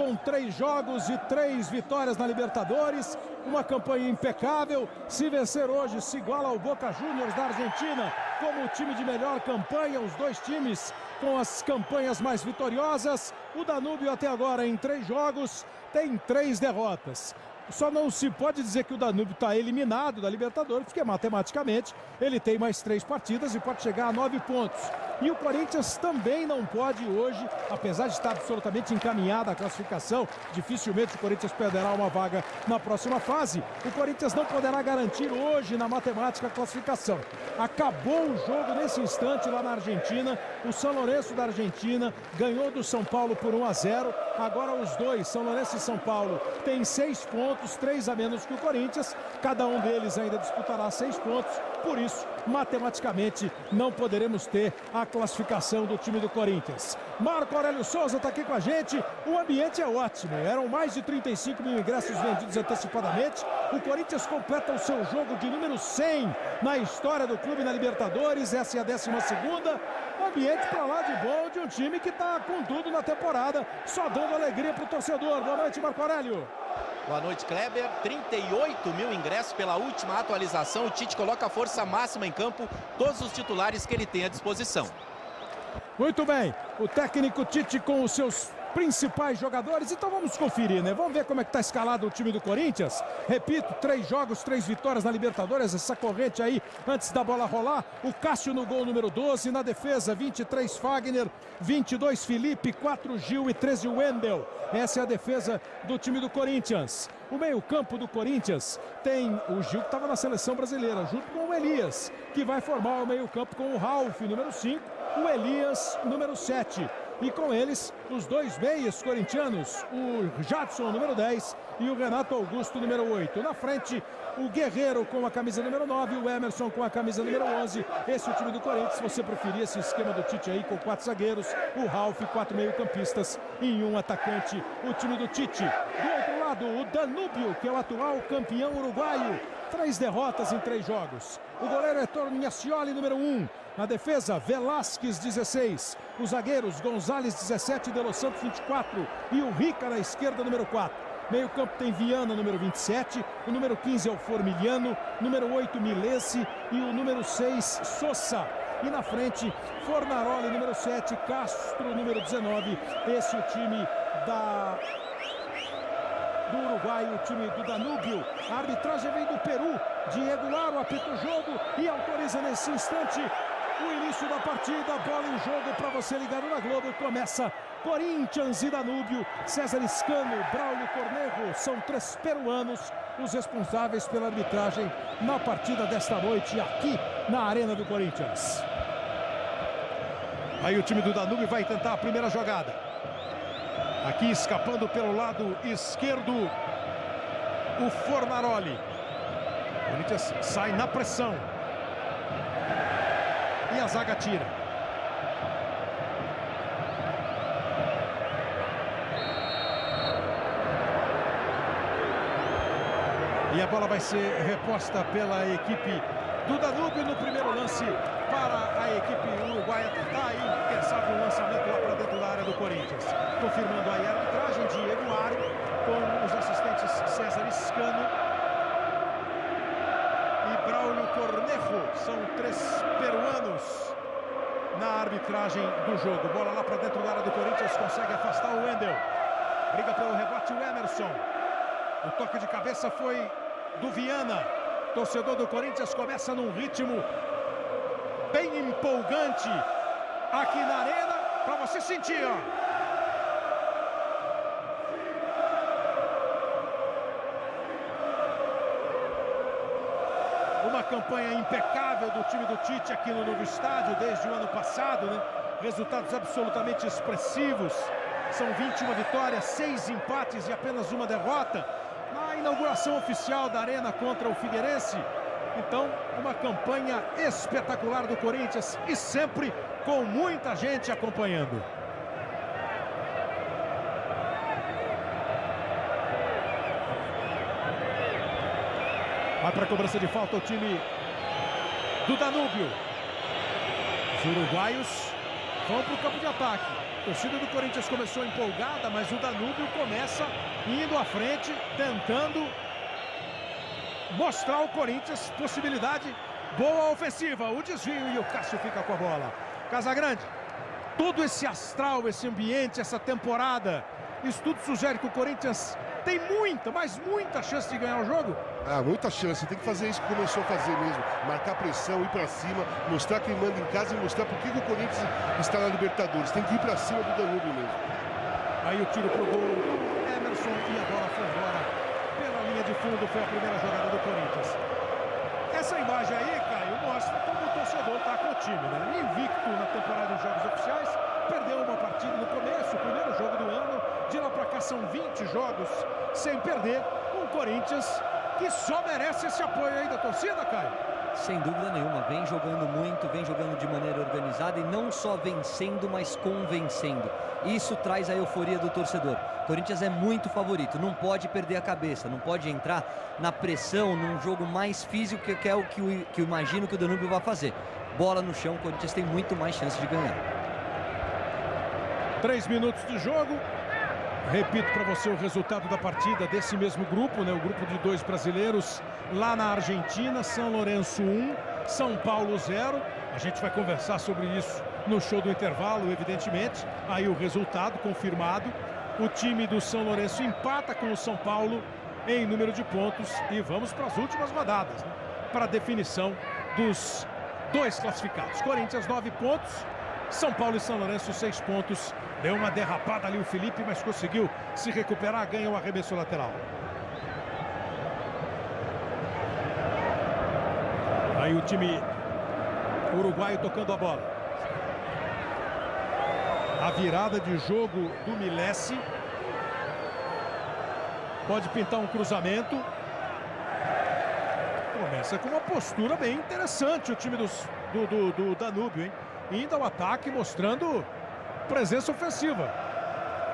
com 3 jogos e 3 vitórias na Libertadores. Uma campanha impecável. Se vencer hoje, se iguala ao Boca Juniors da Argentina como o time de melhor campanha. Os dois times com as campanhas mais vitoriosas. O Danúbio até agora em 3 jogos tem 3 derrotas. Só não se pode dizer que o Danúbio está eliminado da Libertadores, porque matematicamente ele tem mais 3 partidas e pode chegar a 9 pontos. E o Corinthians também não pode hoje, apesar de estar absolutamente encaminhada a classificação, dificilmente o Corinthians perderá uma vaga na próxima fase. O Corinthians não poderá garantir hoje na matemática a classificação. Acabou o jogo nesse instante lá na Argentina. O São Lourenço da Argentina ganhou do São Paulo por 1-0. Agora os dois, São Lourenço e São Paulo, têm 6 pontos, 3 a menos que o Corinthians. Cada um deles ainda disputará 6 pontos. Por isso, matematicamente, não poderemos ter a classificação do time do Corinthians. Marco Aurélio Souza está aqui com a gente. O ambiente é ótimo. Eram mais de 35 mil ingressos vendidos antecipadamente. O Corinthians completa o seu jogo de número 100 na história do clube na Libertadores. Essa é a 12ª. Ambiente para lá de bom de um time que está com tudo na temporada, só dando alegria para o torcedor. Boa noite, Marco Aurélio. Boa noite, Kleber. 38 mil ingressos pela última atualização. O Tite coloca a força máxima em campo, todos os titulares que ele tem à disposição. Muito bem, o técnico Tite com os seus principais jogadores. Então vamos conferir, né? Vamos ver como é que está escalado o time do Corinthians. Repito, 3 jogos, 3 vitórias na Libertadores. Essa corrente aí, antes da bola rolar. O Cássio no gol número 12. Na defesa, 23 Fagner, 22 Felipe, 4 Gil e 13 Wendel. Essa é a defesa do time do Corinthians. O meio-campo do Corinthians tem o Gil, que estava na seleção brasileira, junto com o Elias, que vai formar o meio-campo com o Ralf, número 5, o Elias, número 7. E com eles, os 2 meias corintianos, o Jadson, número 10, e o Renato Augusto, número 8. Na frente, o Guerreiro com a camisa número 9, o Emerson com a camisa número 11. Esse é o time do Corinthians, se você preferir esse esquema do Tite aí, com 4 zagueiros, o Ralf, 4 meio-campistas e 1 atacante, o time do Tite. Do outro lado, o Danúbio, que é o atual campeão uruguaio. 3 derrotas em 3 jogos. O goleiro é Torniacioli, número 1. Na defesa, Velasquez, 16. Os zagueiros, Gonzalez, 17. De Los Santos, 24. E o Rica na esquerda, número 4. Meio campo tem Viana, número 27. O número 15 é o Formiliano. Número 8, Milesi. E o número 6, Sosa. E na frente, Fornaroli, número 7. Castro, número 19. Esse é o time do Uruguai, o time do Danúbio. A arbitragem vem do Peru. Diego Laro apita o jogo e autoriza nesse instante o início da partida. Bola em jogo para você ligado na Globo. Começa Corinthians e Danúbio. César Scano, Braulio Cornejo, são 3 peruanos os responsáveis pela arbitragem na partida desta noite aqui na Arena do Corinthians. Aí o time do Danúbio vai tentar a primeira jogada. Aqui escapando pelo lado esquerdo, o Fornaroli. O Corinthians sai na pressão. E a zaga tira. E a bola vai ser reposta pela equipe do Danúbio no primeiro lance para a equipe uruguaia tentar aí, quem sabe, um lançamento lá para dentro da área do Corinthians. Confirmando aí a arbitragem, Diego Laro com os assistentes César Scano e Braulio Cornejo. São 3 peruanos na arbitragem do jogo. Bola lá para dentro da área do Corinthians, consegue afastar o Wendel. Briga pelo rebote o Emerson. O toque de cabeça foi do Viana. Torcedor do Corinthians começa num ritmo bem empolgante aqui na arena, para você sentir, ó. Uma campanha impecável do time do Tite aqui no novo estádio desde o ano passado, né? Resultados absolutamente expressivos. São 21 vitórias, 6 empates e apenas 1 derrota na inauguração oficial da Arena contra o Figueirense. Então, uma campanha espetacular do Corinthians e sempre com muita gente acompanhando. Vai para a cobrança de falta o time do Danúbio. Os uruguaios vão para o campo de ataque. A torcida do Corinthians começou empolgada, mas o Danúbio começa indo à frente, tentando mostrar ao Corinthians possibilidade boa ofensiva. O desvio e o Cássio fica com a bola. Casagrande, todo esse astral, esse ambiente, essa temporada, isso tudo sugere que o Corinthians tem muita, mas muita chance de ganhar o jogo? Muita chance. Tem que fazer isso que começou a fazer mesmo. Marcar pressão, ir pra cima, mostrar quem manda em casa e mostrar por que o Corinthians está na Libertadores. Tem que ir pra cima do Danúbio mesmo. Aí o tiro pro gol, Emerson, e a bola foi embora pela linha de fundo. Foi a primeira jogada do Corinthians. Essa imagem aí, Caio, mostra como o torcedor tá com o time, né? Invicto na temporada de jogos oficiais, perdeu uma partida no começo, o primeiro jogo do ano. De lá pra cá são 20 jogos sem perder. Um Corinthians que só merece esse apoio aí da torcida, Caio. Sem dúvida nenhuma, vem jogando muito, vem jogando de maneira organizada e não só vencendo, mas convencendo. Isso traz a euforia do torcedor. O Corinthians é muito favorito, não pode perder a cabeça, não pode entrar na pressão, num jogo mais físico, que é o que eu imagino que o Danúbio vai fazer. Bola no chão, o Corinthians tem muito mais chance de ganhar. 3 minutos de jogo. Repito para você o resultado da partida desse mesmo grupo, né? O grupo de 2 brasileiros lá na Argentina. São Lourenço 1, São Paulo 0. A gente vai conversar sobre isso no show do intervalo, evidentemente. Aí o resultado confirmado. O time do São Lourenço empata com o São Paulo em número de pontos. E vamos para as últimas rodadas, né? Para a definição dos 2 classificados. Corinthians 9 pontos. São Paulo e São Lourenço 6 pontos. Deu uma derrapada ali o Felipe, mas conseguiu se recuperar, ganha o arremesso lateral. Aí o time uruguaio tocando a bola. A virada de jogo do Milesi. Pode pintar um cruzamento. Começa com uma postura bem interessante o time do Danúbio, hein? Indo ao ataque, mostrando presença ofensiva.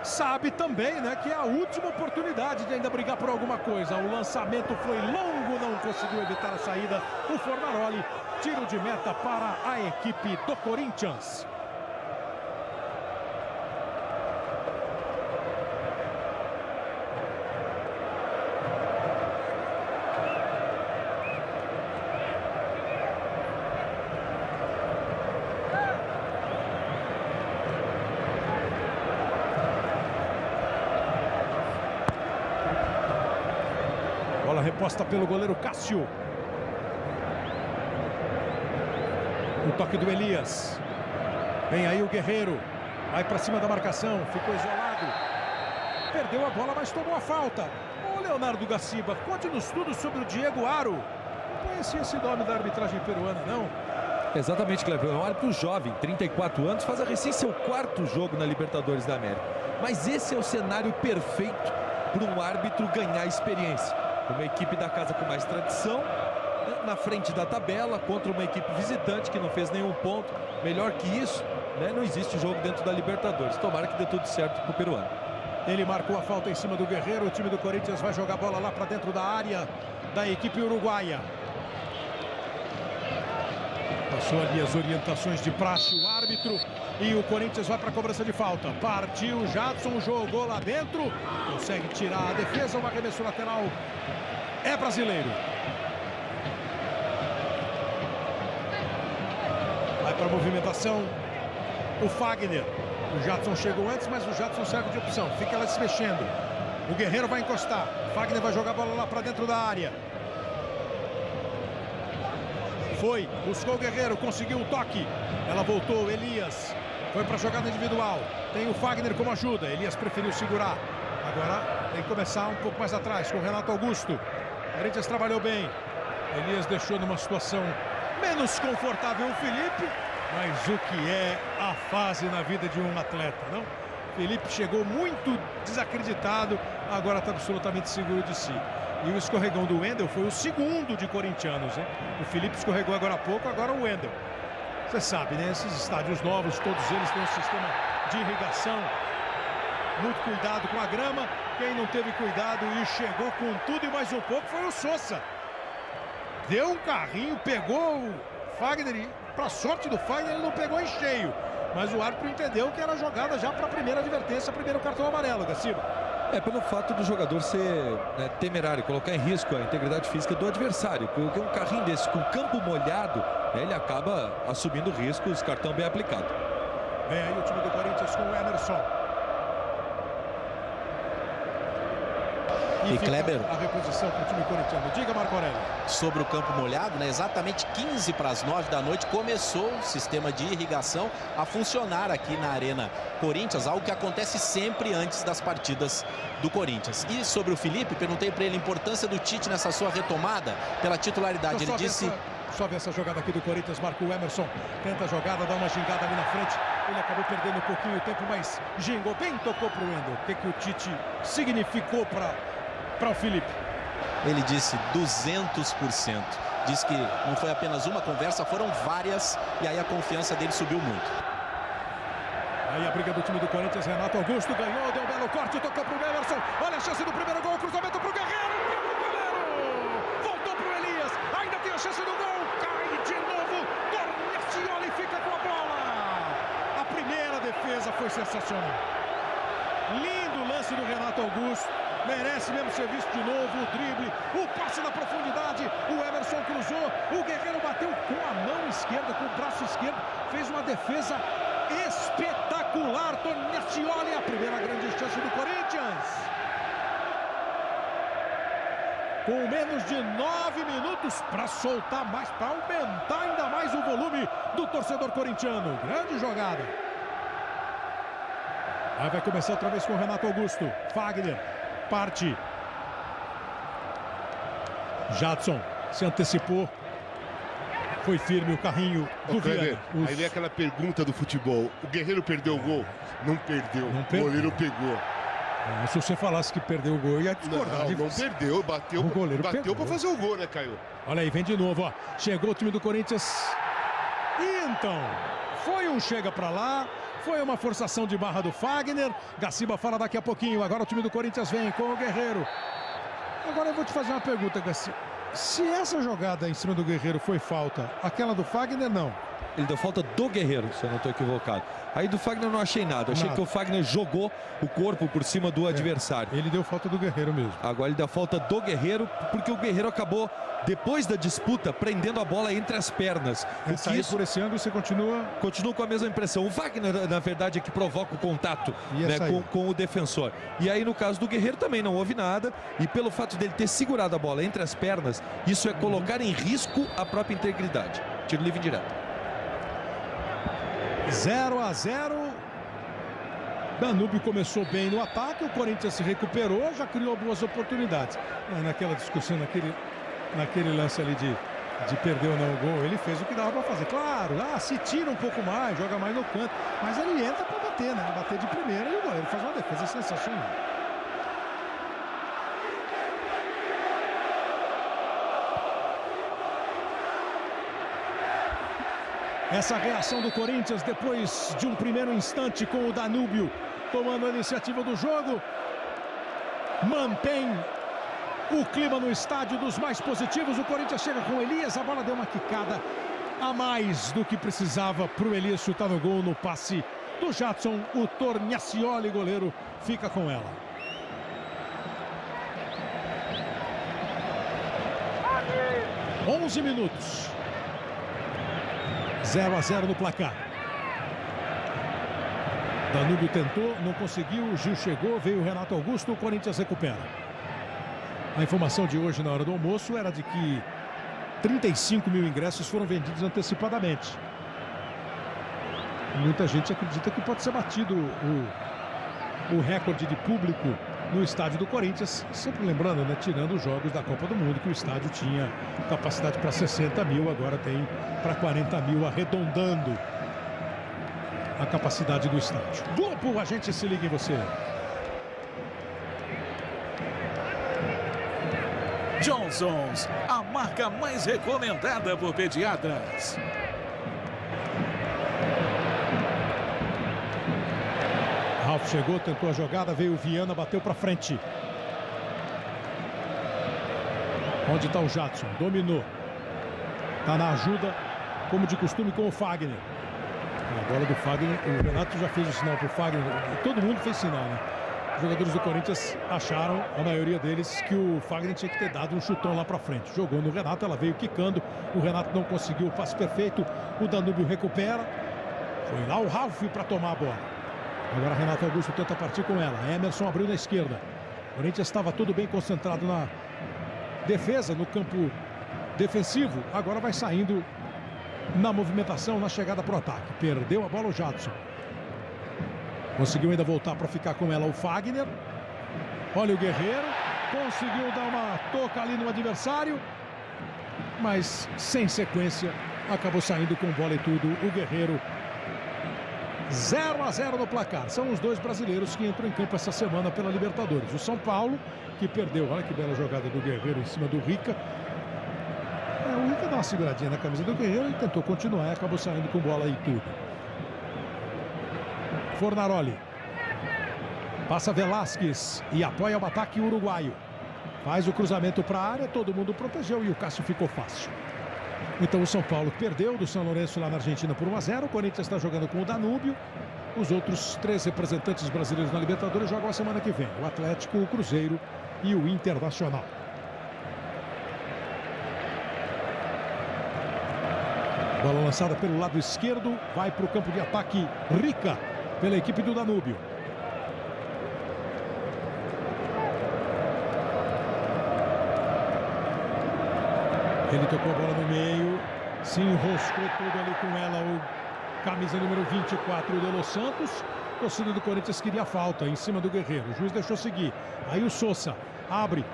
Sabe também, né, que é a última oportunidade de ainda brigar por alguma coisa. O lançamento foi longo, não conseguiu evitar a saída. O Fornaroli, tiro de meta para a equipe do Corinthians. Bola reposta pelo goleiro Cássio. O toque do Elias. Vem aí o Guerreiro. Vai para cima da marcação. Ficou isolado. Perdeu a bola, mas tomou a falta. O Leonardo Gaciba, conte-nos tudo sobre o Diego Aro. Não conhecia esse nome da arbitragem peruana, não? Exatamente, Cleber. É um árbitro jovem, 34 anos, faz a recém seu 4º jogo na Libertadores da América. Mas esse é o cenário perfeito para um árbitro ganhar experiência. Uma equipe da casa com mais tradição, na frente da tabela, contra uma equipe visitante que não fez nenhum ponto. Melhor que isso, né? Não existe jogo dentro da Libertadores. Tomara que dê tudo certo para o peruano. Ele marcou a falta em cima do Guerreiro. O time do Corinthians vai jogar a bola lá para dentro da área da equipe uruguaia. Passou ali as orientações de praxe o árbitro. E o Corinthians vai para a cobrança de falta. Partiu, Jadson jogou lá dentro. Consegue tirar a defesa. Um arremesso lateral. É brasileiro. Vai para a movimentação o Fagner. O Jadson chegou antes, mas o Jadson serve de opção. Fica ela se mexendo. O Guerreiro vai encostar. Fagner vai jogar a bola lá para dentro da área. Foi, buscou o Guerreiro, conseguiu o toque. Ela voltou, Elias. Foi para a jogada individual. Tem o Fagner como ajuda. Elias preferiu segurar. Agora tem que começar um pouco mais atrás com o Renato Augusto. O Corinthians trabalhou bem. Elias deixou numa situação menos confortável o Felipe. Mas o que é a fase na vida de um atleta, não? Felipe chegou muito desacreditado. Agora está absolutamente seguro de si. E o escorregão do Wendel foi o segundo de corintianos, hein? O Felipe escorregou agora há pouco, agora o Wendel. Você sabe, né? Esses estádios novos, todos eles têm um sistema de irrigação. Muito cuidado com a grama. Quem não teve cuidado e chegou com tudo e mais um pouco foi o Sousa. Deu um carrinho, pegou o Fagner e, para sorte do Fagner, ele não pegou em cheio. mas o árbitro entendeu que era jogada já para a primeira advertência, primeiro cartão amarelo, Gaciba. Pelo fato do jogador ser temerário, colocar em risco a integridade física do adversário. Porque um carrinho desse com campo molhado, ele acaba assumindo riscos, cartão bem aplicado. Vem aí o time do Corinthians com o Emerson. E Kleber, a reposição para o time corintiano. Diga, Marco Aurélio. Sobre o campo molhado, né? Exatamente 15 para as 9 da noite começou o sistema de irrigação a funcionar aqui na Arena Corinthians, algo que acontece sempre antes das partidas do Corinthians. E sobre o Felipe, perguntei para ele a importância do Tite nessa sua retomada pela titularidade. Ele disse... Só ver essa jogada aqui do Corinthians, marca o Emerson, tenta a jogada, dá uma gingada ali na frente, ele acabou perdendo um pouquinho o tempo, mas gingou bem, tocou para o Wendel. O que o Tite significou para o Felipe? Ele disse 200%. Diz que não foi apenas uma conversa, foram várias, e aí a confiança dele subiu muito. Aí a briga do time do Corinthians, Renato Augusto ganhou, deu um belo corte, tocou para o Emerson, olha a chance do primeiro gol, cruzamento para o Guerreiro, pegou o goleiro, voltou para o Elias, ainda tem a chance do gol, cai de novo, Torniacioli fica com a bola. A primeira defesa foi sensacional. Lindo lance do Renato Augusto, merece mesmo ser visto de novo, o drible, o passe na profundidade, o Emerson cruzou, o Guerreiro bateu com a mão esquerda, com o braço esquerdo, fez uma defesa espetacular. Torniacioli, a primeira grande chance do Corinthians. Com menos de 9 minutos para soltar mais, para aumentar ainda mais o volume do torcedor corintiano. Grande jogada. Aí vai começar outra vez com o Renato Augusto. Fagner parte. Jadson se antecipou. Foi firme o carrinho do Viana. Aí vem aquela pergunta do futebol. O Guerreiro perdeu o gol? Não perdeu. O goleiro pegou. Se você falasse que perdeu o gol, eu ia discordar. Não perdeu. Bateu. O goleiro bateu para fazer o gol, né, Caio? Olha aí, vem de novo, ó. Chegou o time do Corinthians. E então, foi um chega para lá. Foi uma forçação de barra do Fagner. Gaciba fala daqui a pouquinho. Agora o time do Corinthians vem com o Guerreiro. Agora eu vou te fazer uma pergunta, Gaciba. Se essa jogada em cima do Guerreiro foi falta, aquela do Fagner não. Ele deu falta do Guerreiro, se eu não estou equivocado. Aí do Fagner eu não achei nada. Eu achei que o Fagner jogou o corpo por cima do adversário. Ele deu falta do Guerreiro mesmo. Agora ele deu falta do Guerreiro, porque o Guerreiro acabou, depois da disputa, prendendo a bola entre as pernas. Por esse ângulo você continua com a mesma impressão. O Wagner, na verdade, é que provoca o contato, né, com o defensor. E aí, no caso do Guerreiro, também não houve nada. E pelo fato dele ter segurado a bola entre as pernas, isso é colocar em risco a própria integridade. Tiro livre indireto. 0-0. Danúbio começou bem no ataque, o Corinthians se recuperou, já criou boas oportunidades. Naquela discussão, naquele lance ali de perder ou não o gol, ele fez o que dava para fazer. Claro, se tira um pouco mais, joga mais no canto, mas ele entra para bater, né? Bater de primeira e o goleiro faz uma defesa sensacional. Essa reação do Corinthians depois de um primeiro instante com o Danúbio tomando a iniciativa do jogo, mantém o clima no estádio dos mais positivos. O Corinthians chega com o Elias, a bola deu uma quicada a mais do que precisava para o Elias chutar no gol no passe do Jadson. O Torniacioli, goleiro, fica com ela. Amém. 11 minutos. 0-0 no placar. Danúbio tentou, não conseguiu, o Gil chegou, veio o Renato Augusto, o Corinthians recupera. A informação de hoje na hora do almoço era de que 35 mil ingressos foram vendidos antecipadamente. Muita gente acredita que pode ser batido o recorde de público no estádio do Corinthians, sempre lembrando, né, tirando os jogos da Copa do Mundo, que o estádio tinha capacidade para 60 mil, agora tem para 40 mil, arredondando a capacidade do estádio. Globo, a gente se liga em você. Johnson's, a marca mais recomendada por pediatras. Ralf chegou, tentou a jogada, veio o Viana, bateu para frente. Onde está o Jadson? Dominou. Está na ajuda, como de costume, com o Fagner. A bola do Fagner, o Renato já fez o sinal pro Fagner, todo mundo fez sinal, né? Os jogadores do Corinthians acharam, a maioria deles, que o Fagner tinha que ter dado um chutão lá pra frente. Jogou no Renato, ela veio quicando, o Renato não conseguiu o passe perfeito, o Danúbio recupera. Foi lá o Ralf para tomar a bola. Agora Renato Augusto tenta partir com ela. Emerson abriu na esquerda. O Corinthians estava tudo bem concentrado na defesa, no campo defensivo. Agora vai saindo na movimentação, na chegada para o ataque. Perdeu a bola o Jadson. Conseguiu ainda voltar para ficar com ela o Fagner. Olha o Guerreiro. Conseguiu dar uma toca ali no adversário. Mas sem sequência. Acabou saindo com bola e tudo. O Guerreiro. 0-0 no placar. São os dois brasileiros que entram em campo essa semana pela Libertadores. O São Paulo, que perdeu. Olha que bela jogada do Guerreiro em cima do Rica. O Rica dá uma seguradinha na camisa do Guerreiro e tentou continuar e acabou saindo com bola e tudo. Fornaroli. Passa Velasquez e apoia o ataque uruguaio. Faz o cruzamento para a área, todo mundo protegeu e o Cássio ficou fácil. Então o São Paulo perdeu do São Lourenço lá na Argentina por 1-0. O Corinthians está jogando com o Danúbio. Os outros 3 representantes brasileiros na Libertadores jogam a semana que vem. O Atlético, o Cruzeiro e o Internacional. Bola lançada pelo lado esquerdo. Vai para o campo de ataque Rica pela equipe do Danúbio. Ele tocou a bola no meio, se enroscou tudo ali com ela, o camisa número 24, o De Los Santos. O torcedor do Corinthians queria falta em cima do Guerreiro. O juiz deixou seguir. Aí o Sousa abre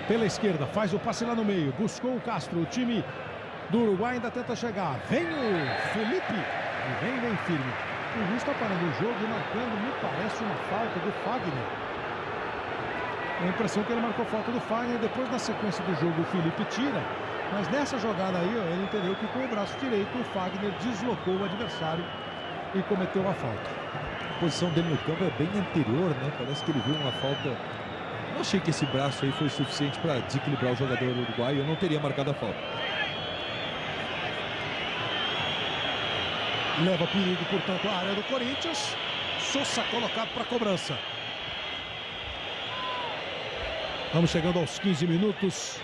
pela esquerda, faz o passe lá no meio, buscou o Castro. O time do Uruguai ainda tenta chegar. Vem o Felipe e vem firme. O juiz está parando o jogo e marcando, me parece, uma falta do Fagner. A impressão que ele marcou falta do Fagner. Depois, na sequência do jogo, o Felipe tira. Mas nessa jogada aí, ó, ele entendeu que com o braço direito o Fagner deslocou o adversário e cometeu a falta. A posição dele no campo é bem anterior, né? Parece que ele viu uma falta. Não achei que esse braço aí foi suficiente para desequilibrar o jogador uruguaio. Eu não teria marcado a falta. Leva perigo, portanto, a área do Corinthians. Sousa colocado para cobrança. Vamos chegando aos 15 minutos.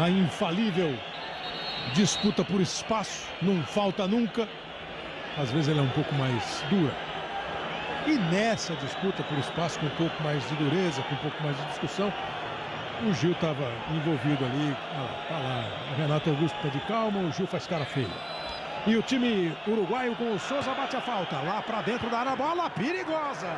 A infalível disputa por espaço, não falta nunca. Às vezes ela é um pouco mais dura. E nessa disputa por espaço, com um pouco mais de dureza, com um pouco mais de discussão, o Gil estava envolvido ali. Tá lá, o Renato Augusto está de calma, o Gil faz cara feia. E o time uruguaio com o Sousa bate a falta. Lá para dentro da área, bola perigosa.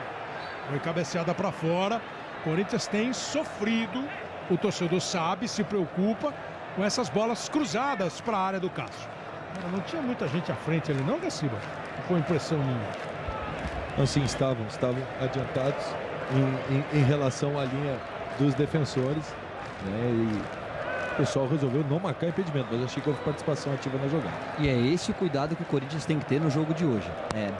Foi cabeceada para fora. O Corinthians tem sofrido. O torcedor sabe, se preocupa com essas bolas cruzadas para a área do Cássio. Não tinha muita gente à frente ali, não, Gaciba? Com impressão minha. Assim, estavam adiantados em relação à linha dos defensores, né? E o pessoal resolveu não marcar impedimento, mas achei que houve participação ativa na jogada. E é esse o cuidado que o Corinthians tem que ter no jogo de hoje.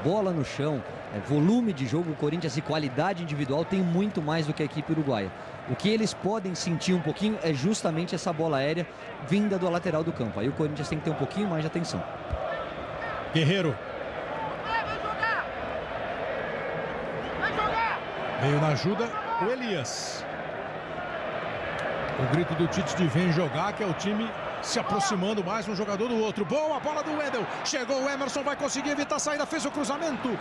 Bola no chão, volume de jogo, o Corinthians e qualidade individual tem muito mais do que a equipe uruguaia. O que eles podem sentir um pouquinho é justamente essa bola aérea vinda do lateral do campo. Aí o Corinthians tem que ter um pouquinho mais de atenção. Guerreiro. Veio na ajuda o Elias. O grito do Tite de vem jogar, que é o time se aproximando mais um jogador do outro. Boa bola do Wendel. Chegou o Emerson, vai conseguir evitar a saída, fez o cruzamento.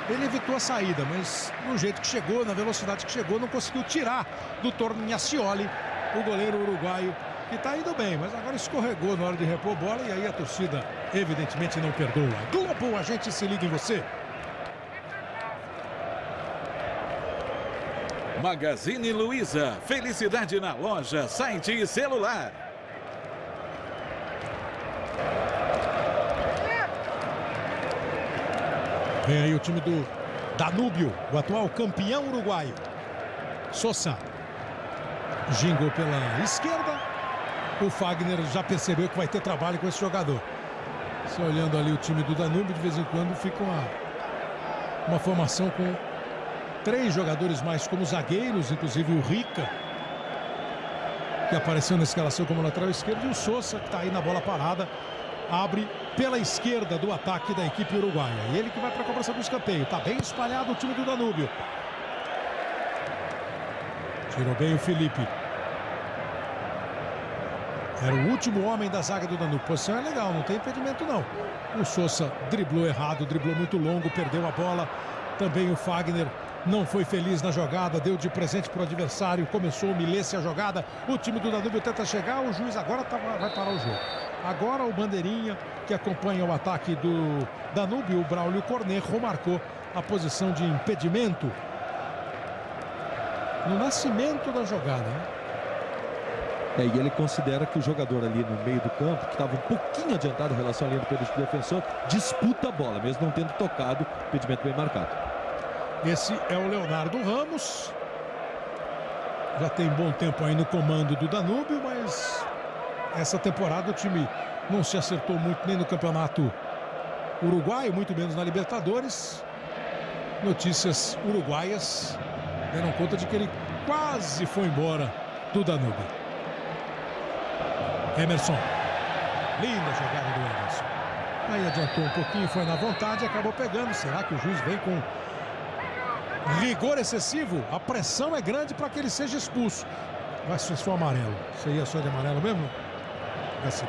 Ele evitou a saída, mas no jeito que chegou, na velocidade que chegou, não conseguiu tirar do Torniacioli, o goleiro uruguaio, que está indo bem, mas agora escorregou na hora de repor bola e aí a torcida evidentemente não perdoa. Globo, a gente se liga em você. Magazine Luiza, felicidade na loja, site e celular. Vem aí o time do Danúbio, o atual campeão uruguaio. Sousa gingou pela esquerda. O Fagner já percebeu que vai ter trabalho com esse jogador. Só olhando ali o time do Danúbio, de vez em quando fica uma formação com 3 jogadores mais como zagueiros, inclusive o Rica, que apareceu na escalação como lateral esquerdo, e o Sousa, que está aí na bola parada, abre pela esquerda do ataque da equipe uruguaia. E ele que vai para a cobrança do escanteio. Está bem espalhado o time do Danúbio. Tirou bem o Felipe. Era o último homem da zaga do Danúbio. Posição é legal, não tem impedimento não. O Sousa driblou errado, driblou muito longo, perdeu a bola. Também o Fagner não foi feliz na jogada, deu de presente para o adversário, começou a humilhar-se a jogada. O time do Danúbio tenta chegar, o juiz agora vai parar o jogo. Agora o bandeirinha que acompanha o ataque do Danúbio, o Braulio Cornejo, marcou a posição de impedimento no nascimento da jogada, né? E ele considera que o jogador ali no meio do campo, que estava um pouquinho adiantado em relação à linha do defensor, disputa a bola, mesmo não tendo tocado, impedimento bem marcado. Esse é o Leonardo Ramos. Já tem bom tempo aí no comando do Danúbio, mas essa temporada o time não se acertou muito nem no campeonato uruguaio, muito menos na Libertadores. Notícias uruguaias deram conta de que ele quase foi embora do Danúbio. Emerson. Linda jogada do Emerson. Aí adiantou um pouquinho, foi na vontade e acabou pegando. Será que o juiz vem com rigor excessivo? A pressão é grande para que ele seja expulso. Vai ser só amarelo. Seria só de amarelo mesmo? Assim.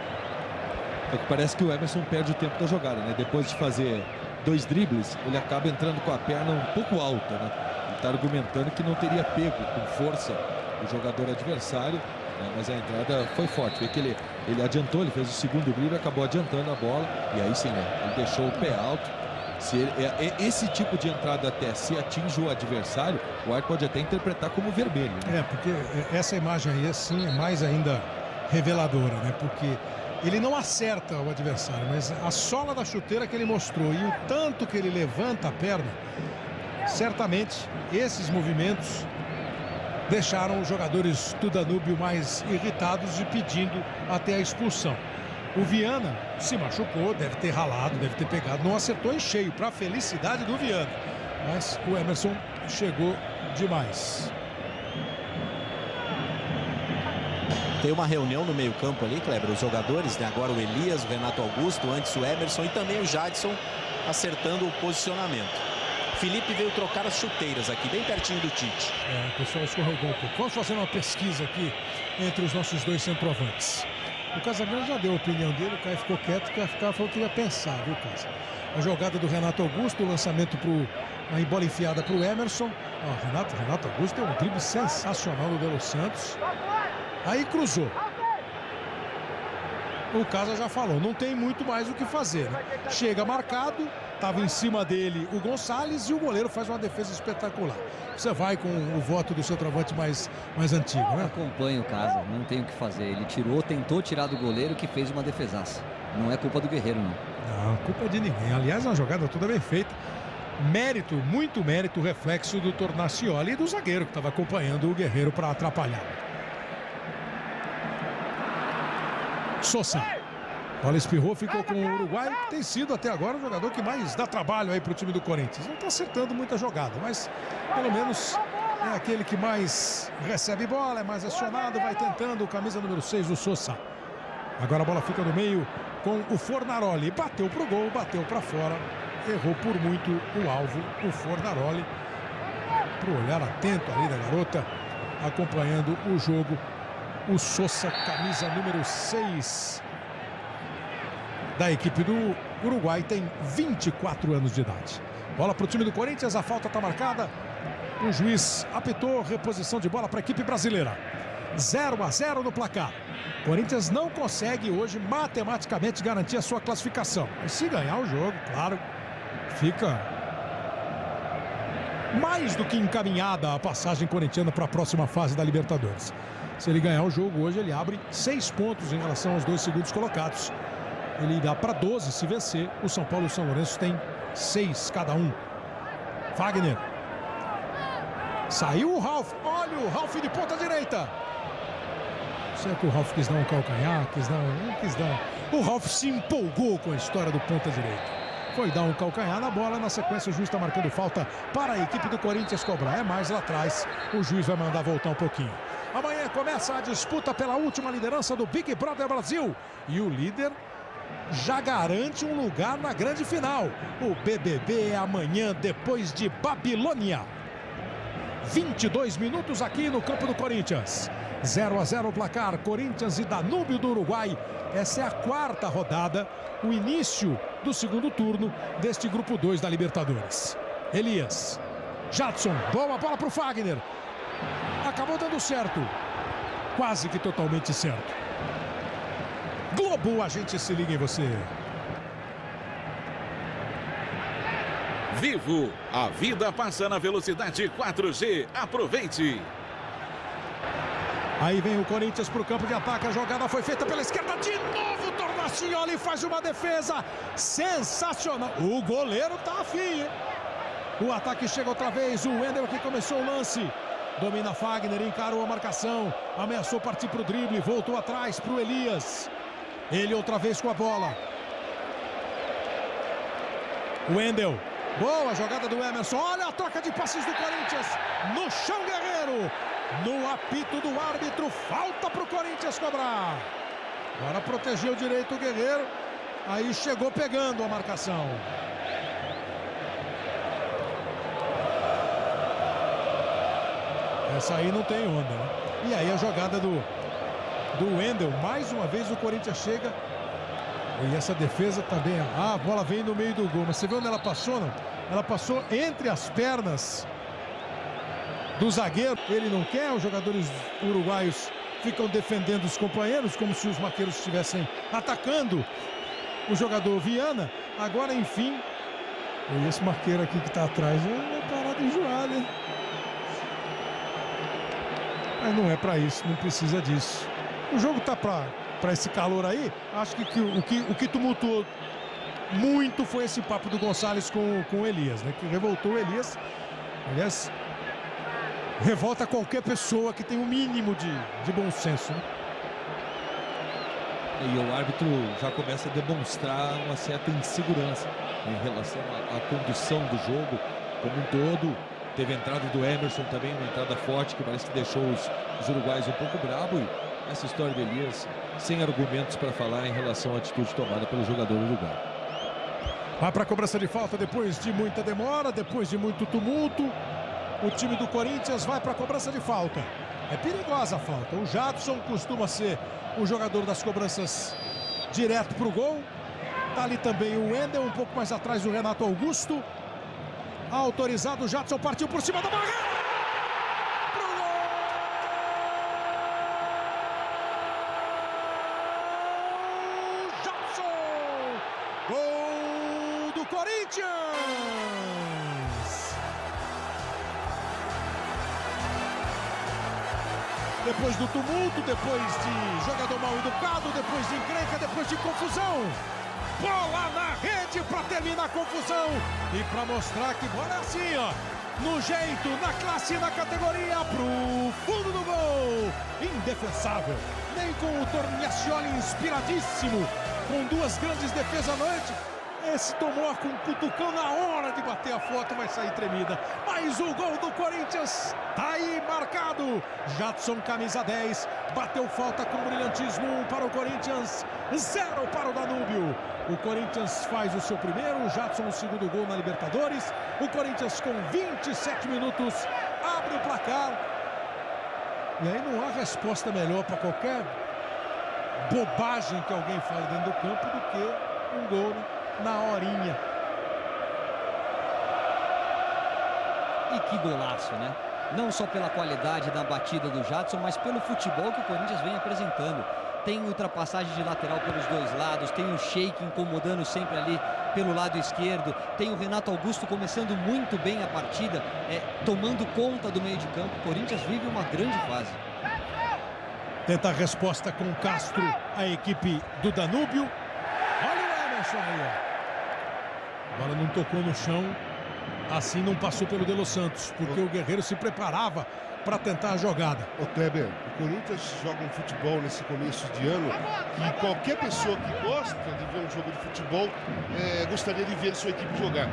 É que parece que o Emerson perde o tempo da jogada, né? Depois de fazer 2 dribles, ele acaba entrando com a perna um pouco alta, né? Ele está argumentando que não teria pego com força o jogador adversário, né? Mas a entrada foi forte. Vê que ele adiantou, ele fez o segundo drible, acabou adiantando a bola e aí sim, né? Ele deixou o pé alto. Se esse tipo de entrada até se atinge o adversário, o árbitro pode até interpretar como vermelho, né? É, porque essa imagem aí assim é mais ainda reveladora, né? Porque ele não acerta o adversário, mas a sola da chuteira que ele mostrou e o tanto que ele levanta a perna, certamente esses movimentos deixaram os jogadores do Danúbio mais irritados e pedindo até a expulsão. O Viana se machucou, deve ter ralado, deve ter pegado, não acertou em cheio, para a felicidade do Viana, mas o Emerson chegou demais. Tem uma reunião no meio-campo ali, Kleber, os jogadores, né? Agora o Elias, o Renato Augusto, antes o Emerson e também o Jadson acertando o posicionamento. Felipe veio trocar as chuteiras aqui, bem pertinho do Tite. O pessoal escorregou um pouco. Vamos fazer uma pesquisa aqui entre os nossos dois centroavantes. O Casagrande já deu a opinião dele, o Caio ficou quieto, o Caio falou que ia pensar, viu, Casa? A jogada do Renato Augusto, o lançamento a bola enfiada para o Emerson. Renato Augusto tem um drible sensacional no Dos Santos. Aí cruzou. O Casa já falou, não tem muito mais o que fazer, né? Chega marcado, estava em cima dele o Gonçalves e o goleiro faz uma defesa espetacular. Você vai com o voto do centroavante mais antigo, né? Acompanha o Casa, não tem o que fazer. Ele tentou tirar do goleiro que fez uma defesaça. Não é culpa do Guerreiro, não. Não, culpa de ninguém. Aliás, uma jogada toda bem feita. Mérito, muito mérito, reflexo do Tornacioli e do zagueiro que estava acompanhando o Guerreiro para atrapalhar. Sousa. Bola espirrou, ficou com o Uruguai, que tem sido até agora o jogador que mais dá trabalho aí para o time do Corinthians. Não está acertando muita jogada, mas pelo menos é aquele que mais recebe bola, é mais acionado, vai tentando, camisa número 6 do Sousa. Agora a bola fica no meio com o Fornaroli. Bateu pro gol, bateu para fora. Errou por muito o alvo, o Fornaroli. Pro olhar atento ali da garota, acompanhando o jogo. O Sousa, camisa número 6 da equipe do Uruguai, tem 24 anos de idade. Bola para o time do Corinthians, a falta está marcada. O juiz apitou, reposição de bola para a equipe brasileira. 0-0 no placar. Corinthians não consegue hoje matematicamente garantir a sua classificação. Mas se ganhar o jogo, claro, fica mais do que encaminhada a passagem corintiana para a próxima fase da Libertadores. Se ele ganhar o jogo hoje, ele abre 6 pontos em relação aos 2 segundos colocados. Ele irá para 12 se vencer. O São Paulo e o São Lourenço têm 6 cada um. Fagner. Saiu o Ralf. Olha o Ralf de ponta direita. Será que o Ralf quis dar um calcanhar? Não quis dar. O Ralf se empolgou com a história do ponta direita. Foi dar um calcanhar na bola. Na sequência, o juiz está marcando falta para a equipe do Corinthians cobrar. É mais lá atrás. O juiz vai mandar voltar um pouquinho. Amanhã começa a disputa pela última liderança do Big Brother Brasil. E o líder já garante um lugar na grande final. O BBB é amanhã, depois de Babilônia. 22 minutos aqui no campo do Corinthians. 0-0 o placar, Corinthians e Danúbio do Uruguai. Essa é a quarta rodada, o início do segundo turno deste grupo 2 da Libertadores. Elias, Jadson, boa bola para o Fagner. Acabou dando certo, quase que totalmente certo. Globo, a gente se liga em você. Vivo, a vida passa na velocidade 4G. Aproveite. Aí vem o Corinthians para o campo de ataque. A jogada foi feita pela esquerda. De novo o Tornacioli faz uma defesa sensacional. O goleiro tá afim, hein? O ataque chega outra vez. O Wendel que começou o lance. Domina Fagner, encarou a marcação. Ameaçou partir para o drible. Voltou atrás para o Elias. Ele outra vez com a bola. Wendel. Boa jogada do Emerson. Olha a troca de passes do Corinthians. No chão, Guerreiro. No apito do árbitro. Falta para o Corinthians cobrar. Agora protegeu direito o Guerreiro. Aí chegou pegando a marcação. Essa aí não tem onda, né? E aí a jogada do Wendel. Mais uma vez o Corinthians chega. E essa defesa também. A bola vem no meio do gol. Mas você vê onde ela passou, não? Ela passou entre as pernas do zagueiro. Ele não quer. Os jogadores uruguaios ficam defendendo os companheiros, como se os maqueiros estivessem atacando o jogador Viana. Agora, enfim. E esse marqueiro aqui que está atrás é parado enjoado, hein? Mas não é para isso. Não precisa disso. O jogo tá para esse calor aí. Acho que o que tumultuou muito foi esse papo do Gonçalves com o Elias, né? Que revoltou o Elias. Aliás, revolta qualquer pessoa que tem um mínimo de bom senso, né? E o árbitro já começa a demonstrar uma certa insegurança em relação à condução do jogo como um todo. Teve a entrada do Emerson também, uma entrada forte que parece que deixou os uruguaios um pouco bravos. E essa história de Elias, sem argumentos para falar em relação à atitude tomada pelo jogador uruguaio. Vai para a cobrança de falta depois de muita demora, depois de muito tumulto. O time do Corinthians vai para a cobrança de falta. É perigosa a falta. O Jadson costuma ser o jogador das cobranças direto para o gol. Tá ali também o Wendel, um pouco mais atrás o Renato Augusto. Autorizado, o Jadson partiu por cima da barreira. Pro gol! Jadson! Gol do Corinthians! Depois do tumulto, depois de jogador mal educado, depois de encrenca, depois de confusão. Bola na rede para terminar a confusão e para mostrar que bola é assim, ó. No jeito, na classe, na categoria, pro fundo do gol. Indefensável. Nem com o Tornacioli inspiradíssimo, com duas grandes defesas à noite. Esse tomou com um cutucão na hora de bater a foto, vai sair tremida. Mas o gol do Corinthians tá aí marcado. Jadson, camisa 10, bateu falta com brilhantismo. 1 para o Corinthians, 0 para o Danúbio. O Corinthians faz o seu primeiro, o Jadson o segundo gol na Libertadores. O Corinthians com 27 minutos abre o placar. E aí não há resposta melhor para qualquer bobagem que alguém fale dentro do campo do que um gol, né? Na horinha. E que golaço, né? Não só pela qualidade da batida do Jadson, mas pelo futebol que o Corinthians vem apresentando. Tem ultrapassagem de lateral pelos dois lados, tem o Sheik incomodando sempre ali pelo lado esquerdo, tem o Renato Augusto começando muito bem a partida, tomando conta do meio de campo. O Corinthians vive uma grande fase. Tenta a resposta com Castro, a equipe do Danúbio. Olha o Emerson aí, ó. Agora não tocou no chão, assim não passou pelo De Los Santos, porque o Guerreiro se preparava para tentar a jogada. Ô Kleber, o Corinthians joga um futebol nesse começo de ano que qualquer pessoa que gosta de ver um jogo de futebol gostaria de ver sua equipe jogar.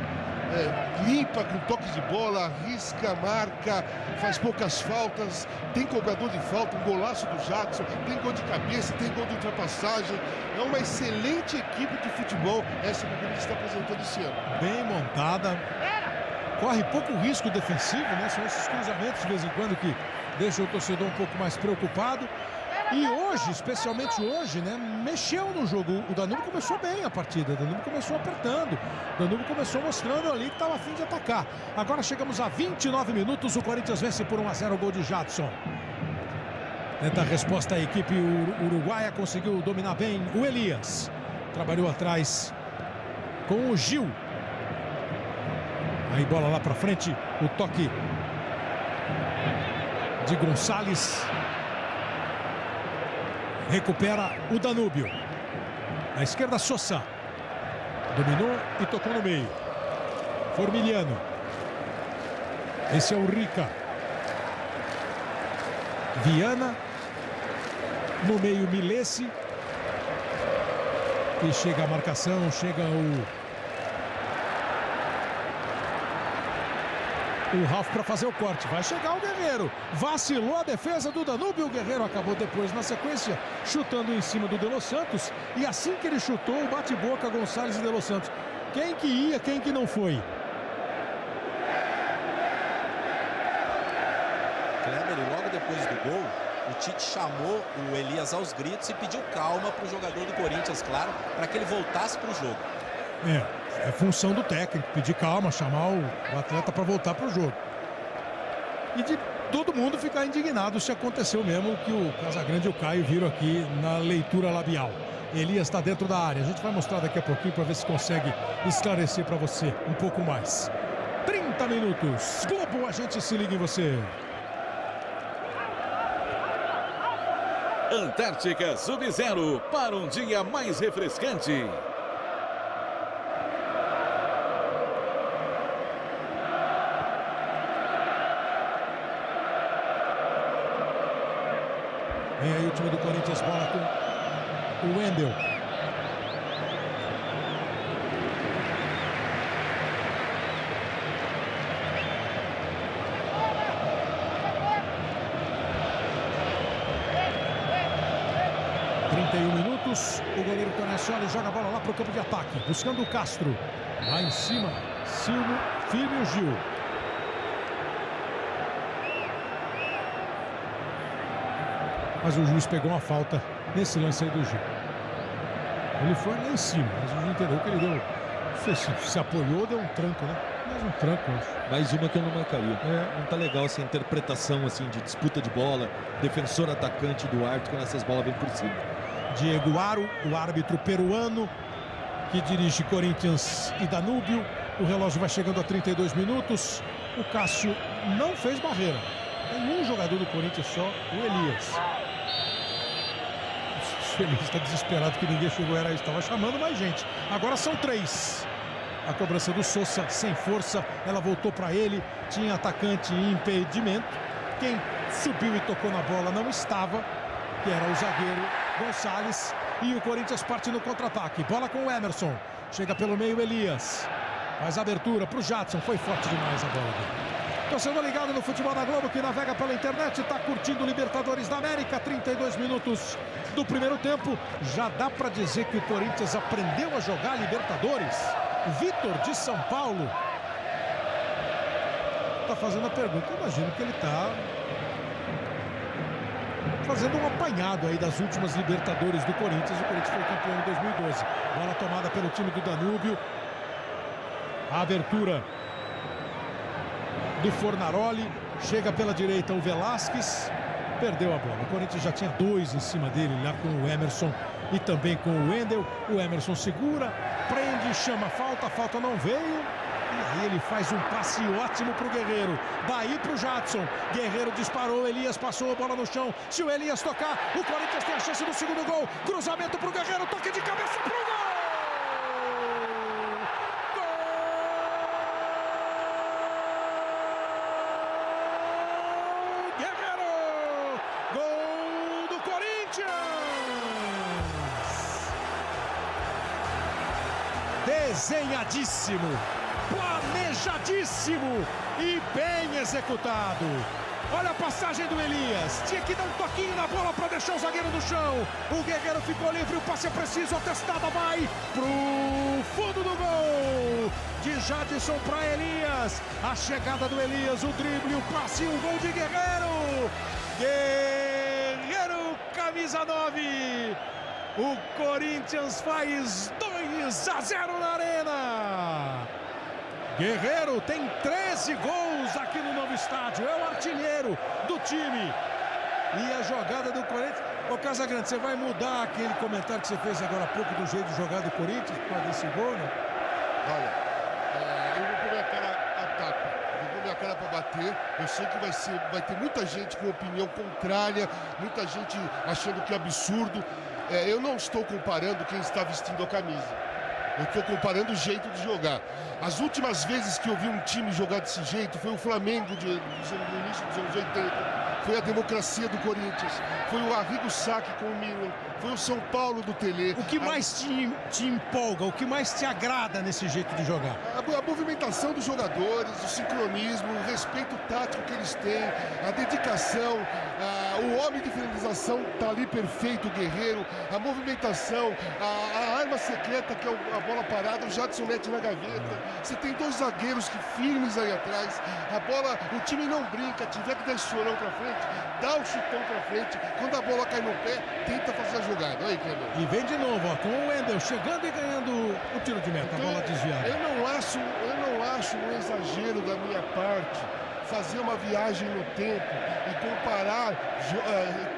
limpa com toques de bola, arrisca, marca, faz poucas faltas, tem cobrador de falta, um golaço do Jadson, tem gol de cabeça, tem gol de ultrapassagem. É uma excelente equipe de futebol essa que o Corinthians está apresentando esse ano. Bem montada, corre pouco risco defensivo, né? São esses cruzamentos de vez em quando que deixam o torcedor um pouco mais preocupado. E hoje, especialmente hoje, né, mexeu no jogo. O Danúbio começou bem a partida, o Danúbio começou apertando, o Danúbio começou mostrando ali que estava a fim de atacar. Agora chegamos a 29 minutos, o Corinthians vence por 1-0 o gol de Jadson. Tenta a resposta a equipe uruguaia, conseguiu dominar bem o Elias. Trabalhou atrás com o Gil. Aí bola lá para frente, o toque de Gonçalves. Recupera o Danúbio. À esquerda, Sosa. Dominou e tocou no meio. Formiliano. Esse é o Rica. Viana. No meio, Milesi. E chega a marcação, chega o Ralf para fazer o corte. Vai chegar o Guerreiro. Vacilou a defesa do Danúbio. O Guerreiro acabou depois, na sequência, chutando em cima do De Los Santos. E assim que ele chutou, o bate-boca Gonçalves e De Los Santos. Quem que ia, quem que não foi? Kleber, e logo depois do gol, o Tite chamou o Elias aos gritos e pediu calma para o jogador do Corinthians, claro, para que ele voltasse para o jogo. É função do técnico, pedir calma, chamar o atleta para voltar para o jogo. E de todo mundo ficar indignado se aconteceu mesmo o que o Casagrande e o Caio viram aqui na leitura labial. Elias está dentro da área. A gente vai mostrar daqui a pouquinho para ver se consegue esclarecer para você um pouco mais. 30 minutos. Globo, a gente se liga em você. Antártica Sub-Zero para um dia mais refrescante. Vem aí o time do Corinthians, bola com o Wendel. O goleiro Tonacioli joga a bola lá para o campo de ataque, buscando o Castro. Lá em cima, Silvio, Filho Gil. Mas o juiz pegou uma falta nesse lance aí do Gil. Ele foi lá em cima, mas o juiz entendeu que ele deu. Não sei se apoiou, deu um tranco, né? Mais um tranco, acho. Mais uma que eu não marcaria. Não tá legal essa interpretação assim de disputa de bola, defensor atacante do árbitro quando essas bolas vêm por cima. Diego Aro, o árbitro peruano, que dirige Corinthians e Danúbio. O relógio vai chegando a 32 minutos. O Cássio não fez barreira. Tem um jogador do Corinthians só, o Elias. O Elias está desesperado que ninguém chegou, era isso. Estava chamando mais gente. Agora são 3. A cobrança do Sosa sem força. Ela voltou para ele. Tinha atacante em impedimento. Quem subiu e tocou na bola não estava, que era o zagueiro Gonçalves. E o Corinthians parte no contra-ataque. Bola com o Emerson. Chega pelo meio Elias. Faz a abertura para o Jadson. Foi forte demais a bola dele. Torcedor ligado no Futebol da Globo, que navega pela internet, está curtindo Libertadores da América. 32 minutos do primeiro tempo. Já dá para dizer que o Corinthians aprendeu a jogar Libertadores. Vitor de São Paulo está fazendo a pergunta. Eu imagino que ele está fazendo um apanhado aí das últimas Libertadores do Corinthians. O Corinthians foi campeão em 2012. Bola tomada pelo time do Danúbio. A abertura do Fornaroli. Chega pela direita o Velasquez. Perdeu a bola. O Corinthians já tinha 2 em cima dele, lá com o Emerson e também com o Wendel. O Emerson segura, prende, chama a falta não veio. E aí ele faz um passe ótimo pro Guerreiro. Daí pro Jadson. Guerreiro disparou, Elias passou a bola no chão. Se o Elias tocar, o Corinthians tem a chance do segundo gol. Cruzamento pro Guerreiro, toque de cabeça pro gol! Desenhadíssimo. planejadíssimo e bem executado. Olha a passagem do Elias, tinha que dar um toquinho na bola para deixar o zagueiro no chão. O Guerreiro ficou livre, o passe é preciso, a testada vai pro fundo do gol. De Jadson para Elias, a chegada do Elias, o drible, o passe e o gol de Guerreiro. Guerreiro, camisa 9. O Corinthians faz 2-0 na Arena. Guerreiro tem 13 gols aqui no novo estádio, é o artilheiro do time. E a jogada do Corinthians... Ô Casagrande, você vai mudar aquele comentário que você fez agora há pouco do jeito de jogar do Corinthians por causa desse gol, né? Olha, eu vou pôr minha cara a tapa, eu vou pôr minha cara para bater. Eu sei que vai ter muita gente com opinião contrária, muita gente achando que é absurdo. Eu não estou comparando quem está vestindo a camisa. Eu estou comparando o jeito de jogar. As últimas vezes que eu vi um time jogar desse jeito foi o Flamengo no início dos anos 80. Foi a democracia do Corinthians. Foi o Arrigo Sacchi com o Milan. Foi o São Paulo do Tele. O que mais te empolga, o que mais te agrada nesse jeito de jogar? A movimentação dos jogadores, o sincronismo, o respeito tático que eles têm, a dedicação, o homem de finalização está ali perfeito, o Guerreiro, a movimentação, a arma secreta que é a bola parada, o Jadson mete na gaveta. Você tem dois zagueiros que firmes aí atrás. A bola, o time não brinca, tiver que dar esse chorão pra frente, dá o chutão pra frente. Quando a bola cai no pé, tenta fazer a jogada. Olha aí, Cleber. E vem de novo, ó, com o Wendel chegando e ganhando o tiro de meta, Então, a bola desviada. Eu não acho um exagero da minha parte fazer uma viagem no tempo e comparar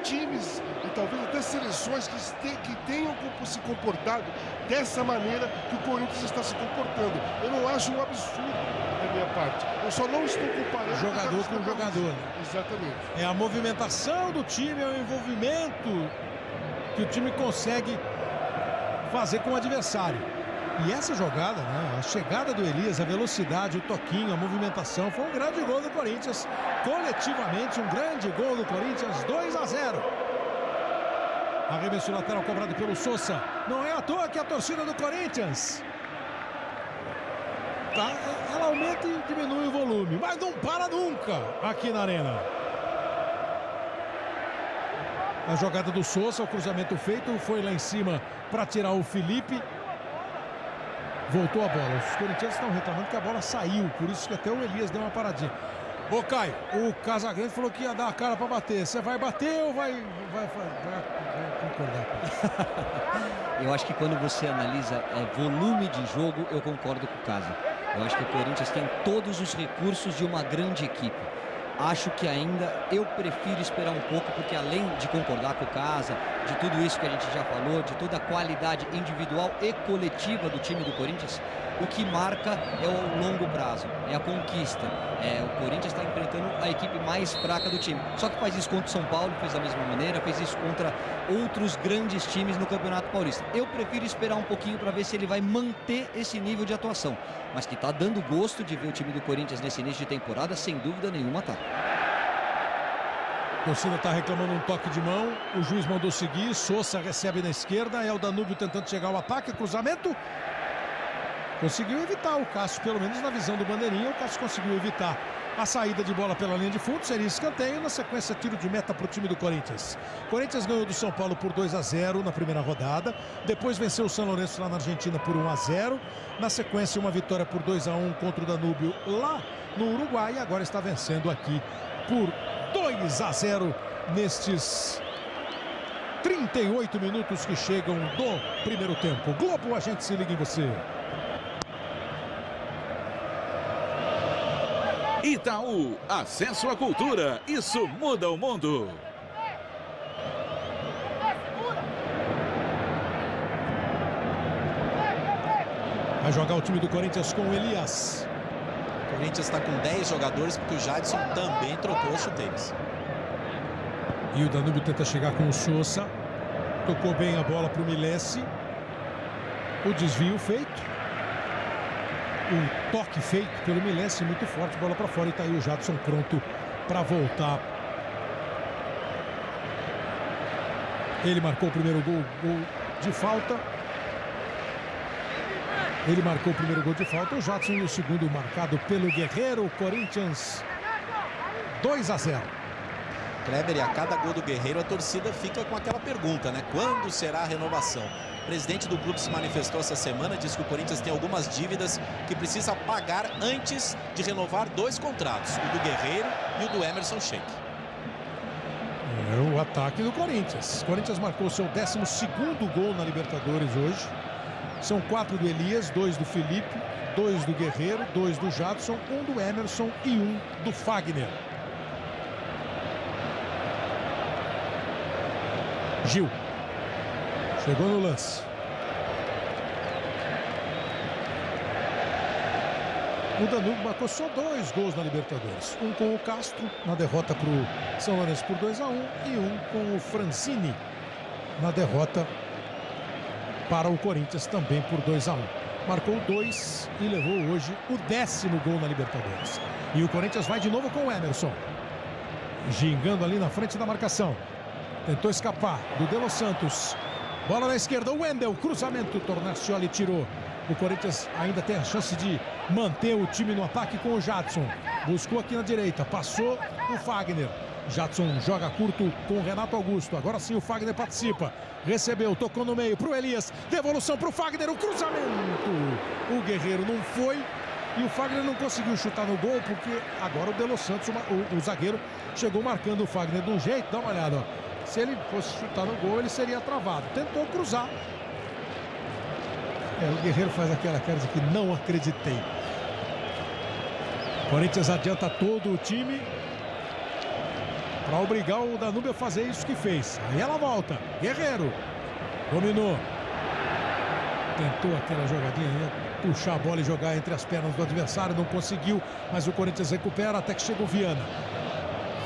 times e talvez até seleções que tenham se comportado dessa maneira que o Corinthians está se comportando. Eu não acho um absurdo da minha parte. Eu só não estou comparando Jogador com jogador. Exatamente. É a movimentação do time, é o envolvimento que o time consegue fazer com o adversário. E essa jogada, né, a chegada do Elias, a velocidade, o toquinho, a movimentação, foi um grande gol do Corinthians. Coletivamente, um grande gol do Corinthians, 2-0. Arremesso lateral cobrado pelo Sousa. Não é à toa que a torcida do Corinthians ela aumenta e diminui o volume, mas não para nunca aqui na Arena. A jogada do Sousa, o cruzamento feito, foi lá em cima para tirar o Felipe. Voltou a bola. Os corintianos estão reclamando que a bola saiu, por isso que até o Elias deu uma paradinha. Ô Caio, o Casagrande falou que ia dar a cara para bater. Você vai bater ou vai concordar? Eu acho que quando você analisa volume de jogo, eu concordo com o Casa. Eu acho que o Corinthians tem todos os recursos de uma grande equipe. Acho que ainda eu prefiro esperar um pouco, porque além de concordar com o Casa, de tudo isso que a gente já falou, de toda a qualidade individual e coletiva do time do Corinthians, o que marca é o longo prazo, é a conquista. O Corinthians está enfrentando a equipe mais fraca do time. Só que faz isso contra o São Paulo, fez da mesma maneira, fez isso contra outros grandes times no Campeonato Paulista. Eu prefiro esperar um pouquinho para ver se ele vai manter esse nível de atuação. Mas que está dando gosto de ver o time do Corinthians nesse início de temporada, sem dúvida nenhuma, tá. A torcida está reclamando um toque de mão. O juiz mandou seguir. Sousa recebe na esquerda. É o Danúbio tentando chegar ao ataque. Cruzamento. Conseguiu evitar o Cássio, pelo menos na visão do bandeirinha. O Cássio conseguiu evitar a saída de bola pela linha de fundo. Seria escanteio. Na sequência, tiro de meta para o time do Corinthians. Corinthians ganhou do São Paulo por 2-0 na primeira rodada. Depois venceu o São Lourenço lá na Argentina por 1-0. Na sequência, uma vitória por 2-1 contra o Danúbio lá no Uruguai. E agora está vencendo aqui por 2-0 nestes 38 minutos que chegam do primeiro tempo. Globo, a gente se liga em você. Itaú, acesso à cultura, isso muda o mundo. Vai jogar o time do Corinthians com o Elias. O Corinthians está com 10 jogadores porque o Jadson também trocou os chuteiros. E o Danúbio tenta chegar com o Sousa. Tocou bem a bola para o Milesi. O desvio feito. O toque feito pelo Milesi, muito forte, bola para fora, e tá aí o Jadson pronto para voltar. Ele marcou o primeiro gol de falta. Ele marcou o primeiro gol de falta, o Jadson, e o segundo marcado pelo Guerreiro. Corinthians 2-0. Kleber, e a cada gol do Guerreiro a torcida fica com aquela pergunta, né? Quando será a renovação? O presidente do clube se manifestou essa semana, disse que o Corinthians tem algumas dívidas que precisa pagar antes de renovar 2 contratos, o do Guerreiro e o do Emerson Sheik. É o ataque do Corinthians. O Corinthians marcou seu 12º gol na Libertadores hoje. São 4 do Elias, 2 do Felipe, 2 do Guerreiro, 2 do Jadson, 1 do Emerson e 1 do Fagner. Gil. Chegou no lance. O Danúbio marcou só 2 gols na Libertadores. Um com o Castro, na derrota para o São Lourenço por 2-1. E um com o Francini, na derrota para o Corinthians também por 2-1. Marcou 2 e levou hoje o 10º gol na Libertadores. E o Corinthians vai de novo com o Emerson. Gingando ali na frente da marcação. Tentou escapar do De Los Santos. Bola na esquerda, o Wendel, cruzamento, Tornacioli tirou. O Corinthians ainda tem a chance de manter o time no ataque com o Jadson. Buscou aqui na direita, passou o Fagner. Jadson joga curto com o Renato Augusto. Agora sim o Fagner participa. Recebeu, tocou no meio para o Elias. Devolução para o Fagner, o cruzamento. O Guerreiro não foi e o Fagner não conseguiu chutar no gol, porque agora o De Los Santos, o zagueiro, chegou marcando o Fagner de um jeito. Dá uma olhada, ó. Se ele fosse chutar no gol, ele seria travado. Tentou cruzar. O Guerreiro faz aquela cara de que não acreditei. Corinthians adianta todo o time para obrigar o Danúbio a fazer isso que fez. Aí ela volta. Guerreiro dominou. Tentou aquela jogadinha, né? Puxar a bola e jogar entre as pernas do adversário. Não conseguiu, mas o Corinthians recupera até que chega o Viana.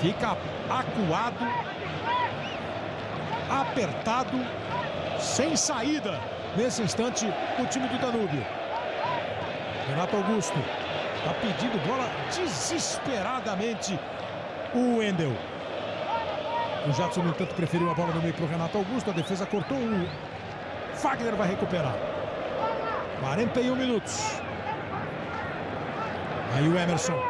Fica acuado, apertado, sem saída. Nesse instante, o time do Danúbio. Renato Augusto está pedindo bola desesperadamente. O Wendel. O Jadson, no entanto, preferiu a bola no meio para o Renato Augusto. A defesa cortou. O Fagner vai recuperar. 41 minutos. Aí o Emerson.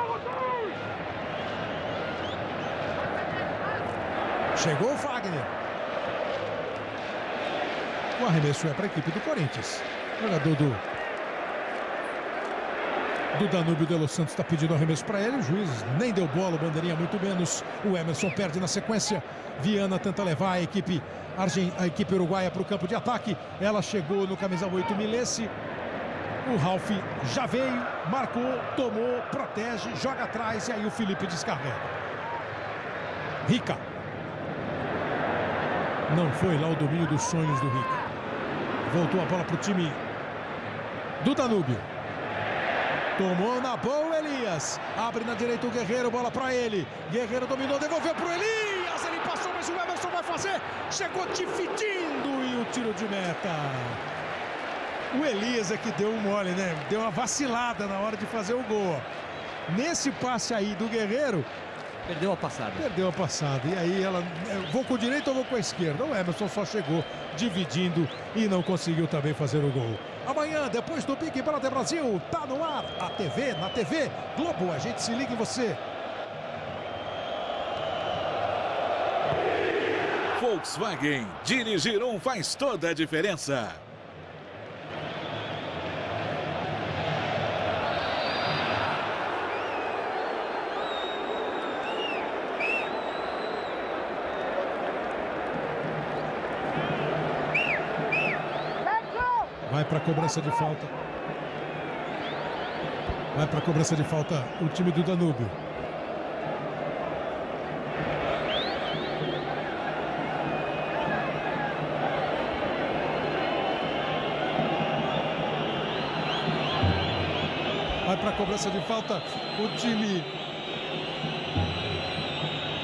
Chegou o Fagner. O arremesso é para a equipe do Corinthians. O jogador do Danúbio, De Los Santos, está pedindo arremesso para ele. O juiz nem deu bola, o bandeirinha muito menos. O Emerson perde na sequência. Viana tenta levar a equipe uruguaia para o campo de ataque. Ela chegou no camisa 8, Milesi. O Ralf já veio, marcou, tomou, protege, joga atrás e aí o Felipe descarrega. Rica. Não foi lá o domínio dos sonhos do Rica. Voltou a bola para o time do Danúbio. Tomou na boa o Elias. Abre na direita o Guerreiro, bola para ele. Guerreiro dominou, devolveu para o Elias. Ele passou, mas o Emerson vai fazer. Chegou dividindo e o tiro de meta. O Elias é que deu um mole, né? Deu uma vacilada na hora de fazer o gol. Nesse passe aí do Guerreiro, perdeu a passada. Perdeu a passada. E aí ela, vou com o direito ou vou com a esquerda? O Emerson só chegou dividindo e não conseguiu também fazer o gol. Amanhã, depois do Big Brother Brasil, tá no ar a TV, na TV Globo. A gente se liga em você. Volkswagen, dirigir um faz toda a diferença. Vai para a cobrança de falta. Vai para a cobrança de falta o time do Danúbio. Vai para a cobrança de falta o time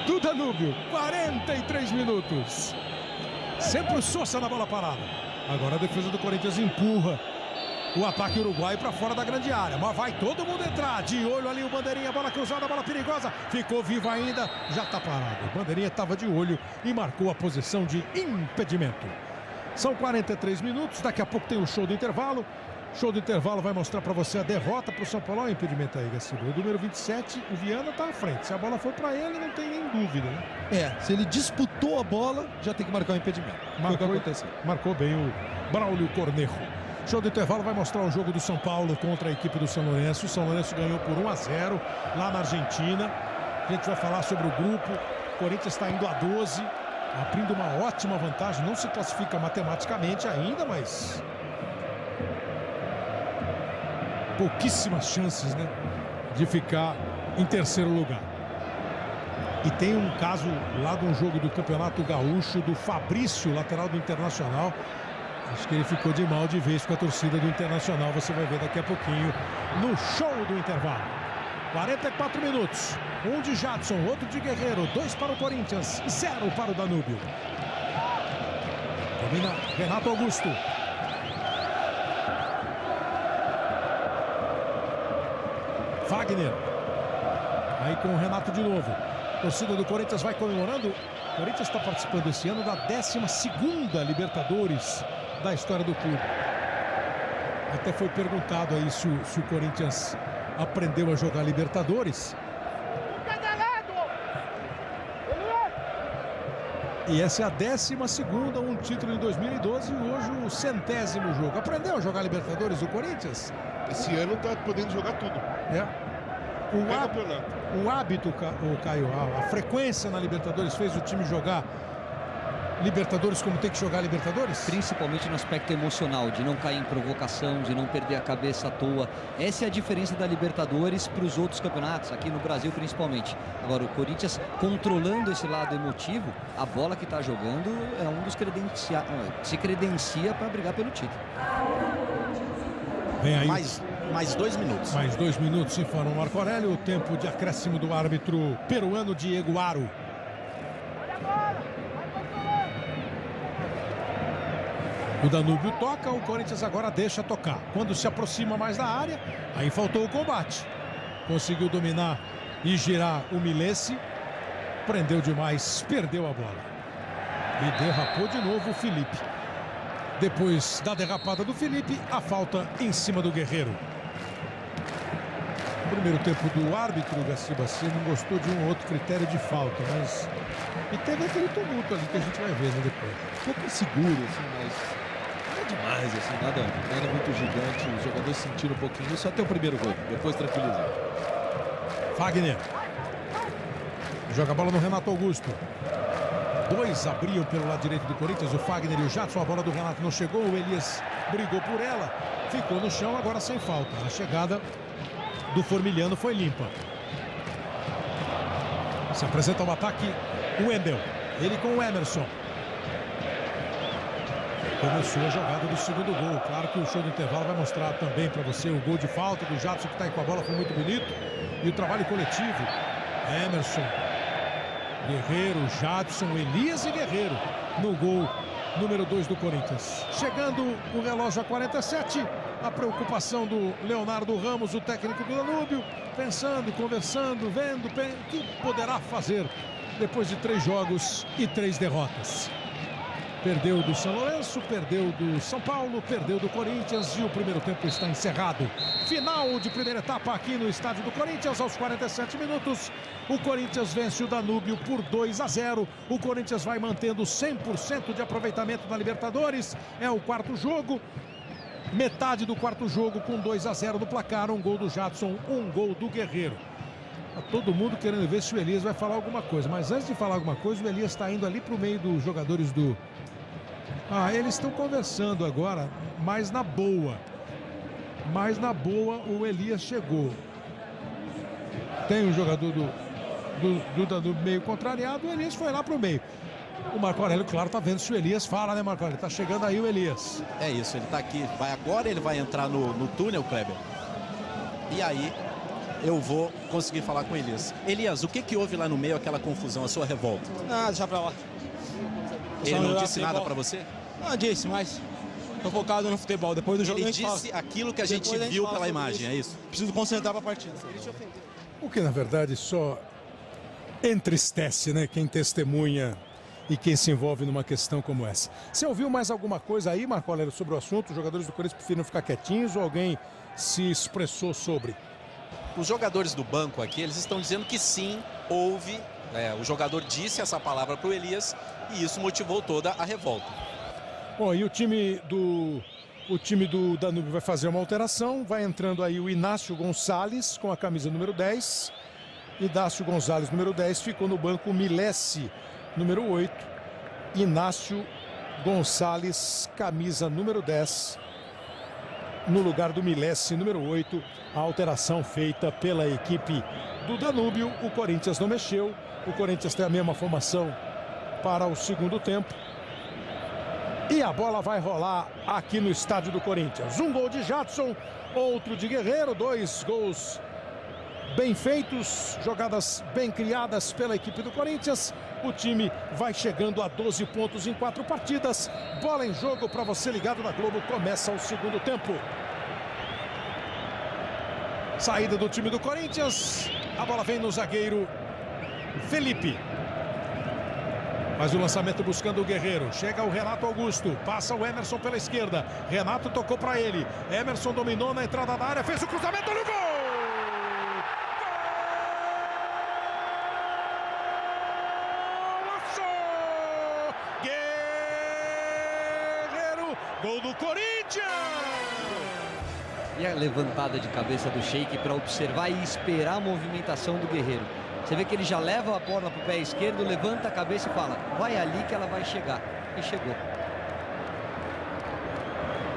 do Danúbio. 43 minutos. Sempre o Sousa na bola parada. Agora a defesa do Corinthians empurra o ataque uruguaio para fora da grande área. Mas vai todo mundo entrar. De olho ali o bandeirinha, bola cruzada, bola perigosa. Ficou vivo ainda, já está parado. O bandeirinha estava de olho e marcou a posição de impedimento. São 43 minutos, daqui a pouco tem o show do intervalo. Show do intervalo vai mostrar para você a derrota para o São Paulo. Olha o impedimento aí, Gaciba. O número 27, o Viana está à frente. Se a bola for para ele, não tem nem dúvida, né? Se ele disputou a bola, já tem que marcar o impedimento. Marcou bem o Braulio Cornejo. Show do intervalo vai mostrar o jogo do São Paulo contra a equipe do São Lourenço. O São Lourenço ganhou por 1-0 lá na Argentina. A gente vai falar sobre o grupo. O Corinthians está indo a 12, abrindo uma ótima vantagem. Não se classifica matematicamente ainda, mas pouquíssimas chances, né, de ficar em terceiro lugar. E tem um caso lá de um jogo do Campeonato Gaúcho do Fabrício, lateral do Internacional. Acho que ele ficou de mal de vez com a torcida do Internacional. Você vai ver daqui a pouquinho no show do intervalo. 44 minutos. Um de Jadson, outro de Guerreiro. 2 para o Corinthians, 0 para o Danúbio. Domina Renato Augusto. Wagner. Aí com o Renato de novo. A torcida do Corinthians vai comemorando. O Corinthians está participando esse ano da 12ª Libertadores da história do clube. Até foi perguntado aí se o Corinthians aprendeu a jogar Libertadores. E essa é a 12ª, um título em 2012 e hoje o 100º jogo. Aprendeu a jogar Libertadores o Corinthians? Esse ano tá podendo jogar tudo. O hábito, Caio, a frequência na Libertadores fez o time jogar Libertadores como tem que jogar Libertadores? Principalmente no aspecto emocional, de não cair em provocação, de não perder a cabeça à toa. Essa é a diferença da Libertadores para os outros campeonatos, aqui no Brasil principalmente. Agora, o Corinthians controlando esse lado emotivo, a bola que está jogando é um dos se credencia para brigar pelo título. Vem aí. Mais 2 minutos. Mais 2 minutos, informa o Marco Aurélio. O tempo de acréscimo do árbitro peruano Diego Aro. O Danúbio toca, o Corinthians agora deixa tocar. Quando se aproxima mais da área, aí faltou o combate. Conseguiu dominar e girar o Milesi. Prendeu demais, perdeu a bola. E derrapou de novo o Felipe. Depois da derrapada do Felipe, a falta em cima do Guerreiro. Primeiro tempo do árbitro, Gaciba, você não gostou de um ou outro critério de falta, mas... E teve aquele tumulto ali que a gente vai ver, né, depois. Um pouco inseguro, assim, mas... Não é demais, assim, nada muito gigante. Os jogadores sentiram um pouquinho isso até o primeiro gol, depois tranquilizou. Wagner. Joga a bola no Renato Augusto. 2 abriam pelo lado direito do Corinthians, o Fagner e o Jadson. A bola do Renato não chegou, o Elias brigou por ela, ficou no chão, agora sem falta. A chegada do Formiliano foi limpa. Se apresenta ao ataque o Wendel, ele com o Emerson. Começou a jogada do segundo gol. Claro que o show do intervalo vai mostrar também para você o gol de falta do Jadson, que está aí com a bola, foi muito bonito. E o trabalho coletivo, Emerson, Guerreiro, Jadson, Elias e Guerreiro no gol número 2 do Corinthians. Chegando o relógio a 47, a preocupação do Leonardo Ramos, o técnico do Danúbio, pensando, conversando, vendo o que poderá fazer depois de 3 jogos e 3 derrotas. Perdeu do São Lourenço, perdeu do São Paulo, perdeu do Corinthians e o primeiro tempo está encerrado. Final de primeira etapa aqui no estádio do Corinthians, aos 47 minutos. O Corinthians vence o Danúbio por 2-0. O Corinthians vai mantendo 100% de aproveitamento na Libertadores. É o 4º jogo. Metade do 4º jogo com 2-0 no placar. Um gol do Jadson, um gol do Guerreiro. Tá todo mundo querendo ver se o Elias vai falar alguma coisa. Mas antes de falar alguma coisa, o Elias está indo ali para o meio dos jogadores do... eles estão conversando agora, mas na boa. Mas na boa o Elias chegou. Tem um jogador do Danúbio meio contrariado, o Elias foi lá para o meio. O Marco Aurélio, claro, tá vendo se o Elias fala, né, Marco Aurélio? Tá chegando aí o Elias. É isso, ele tá aqui. Agora ele vai entrar no túnel, Kleber. E aí eu vou conseguir falar com o Elias. Elias, o que houve lá no meio, aquela confusão, a sua revolta? Ah, deixa pra lá. Ele não disse nada pra você? Não disse, mas tô focado no futebol. Depois do jogo ele disse aquilo que a gente viu pela imagem, é isso? Preciso concentrar pra partida. O que, na verdade, só entristece, né, quem testemunha e quem se envolve numa questão como essa. Você ouviu mais alguma coisa aí, Marco Aurélio, sobre o assunto? Os jogadores do Corinthians preferiram ficar quietinhos ou alguém se expressou sobre? Os jogadores do banco aqui, eles estão dizendo que sim, houve. O jogador disse essa palavra para o Elias e isso motivou toda a revolta. Bom, e o time do Danúbio vai fazer uma alteração. Vai entrando aí o Inácio Gonçalves com a camisa número 10. Inácio Gonçalves, número 10, ficou no banco o Milesi, número 8. Inácio Gonçalves, camisa número 10. No lugar do Milesi, número 8. A alteração feita pela equipe do Danúbio. O Corinthians não mexeu. O Corinthians tem a mesma formação para o segundo tempo. E a bola vai rolar aqui no estádio do Corinthians. Um gol de Jadson, outro de Guerreiro. 2 gols bem feitos, jogadas bem criadas pela equipe do Corinthians. O time vai chegando a 12 pontos em 4 partidas. Bola em jogo para você ligado na Globo. Começa o segundo tempo. Saída do time do Corinthians. A bola vem no zagueiro Felipe. Faz o lançamento buscando o Guerreiro. Chega o Renato Augusto. Passa o Emerson pela esquerda. Renato tocou para ele. Emerson dominou na entrada da área. Fez o cruzamento no gol! Gol do Corinthians! E a levantada de cabeça do Sheik para observar e esperar a movimentação do Guerreiro. Você vê que ele já leva a bola para o pé esquerdo, levanta a cabeça e fala, vai ali que ela vai chegar. E chegou.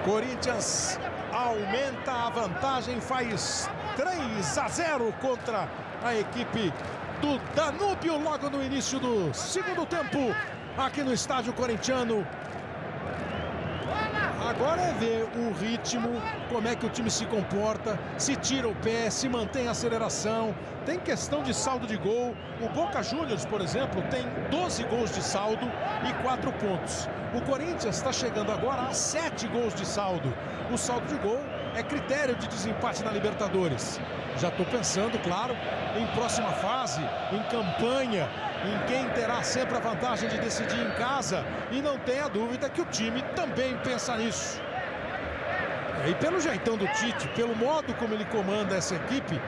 Corinthians aumenta a vantagem, faz 3-0 contra a equipe do Danúbio logo no início do segundo tempo, aqui no estádio corintiano. Agora é ver o ritmo, como é que o time se comporta, se tira o pé, se mantém a aceleração. Tem questão de saldo de gol. O Boca Juniors, por exemplo, tem 12 gols de saldo e 4 pontos. O Corinthians está chegando agora a 7 gols de saldo. O saldo de gol é critério de desempate na Libertadores. Já estou pensando, claro, em próxima fase, em campanha, em quem terá sempre a vantagem de decidir em casa, e não tenha dúvida que o time também pensa nisso. E pelo jeitão do Tite, pelo modo como ele comanda essa equipe,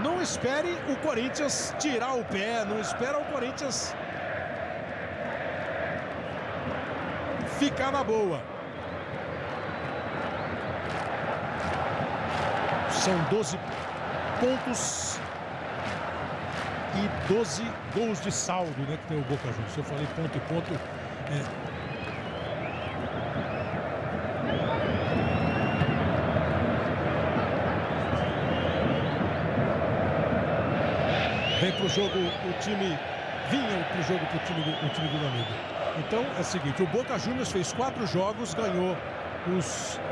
não espere o Corinthians tirar o pé, não espera o Corinthians ficar na boa. São 12 pontos e 12 gols de saldo, né, que tem o Boca Juniors. Se eu falei ponto e ponto, vem pro jogo o time, vinha pro jogo pro time do Danúbio. Então é o seguinte, o Boca Juniors fez 4 jogos, ganhou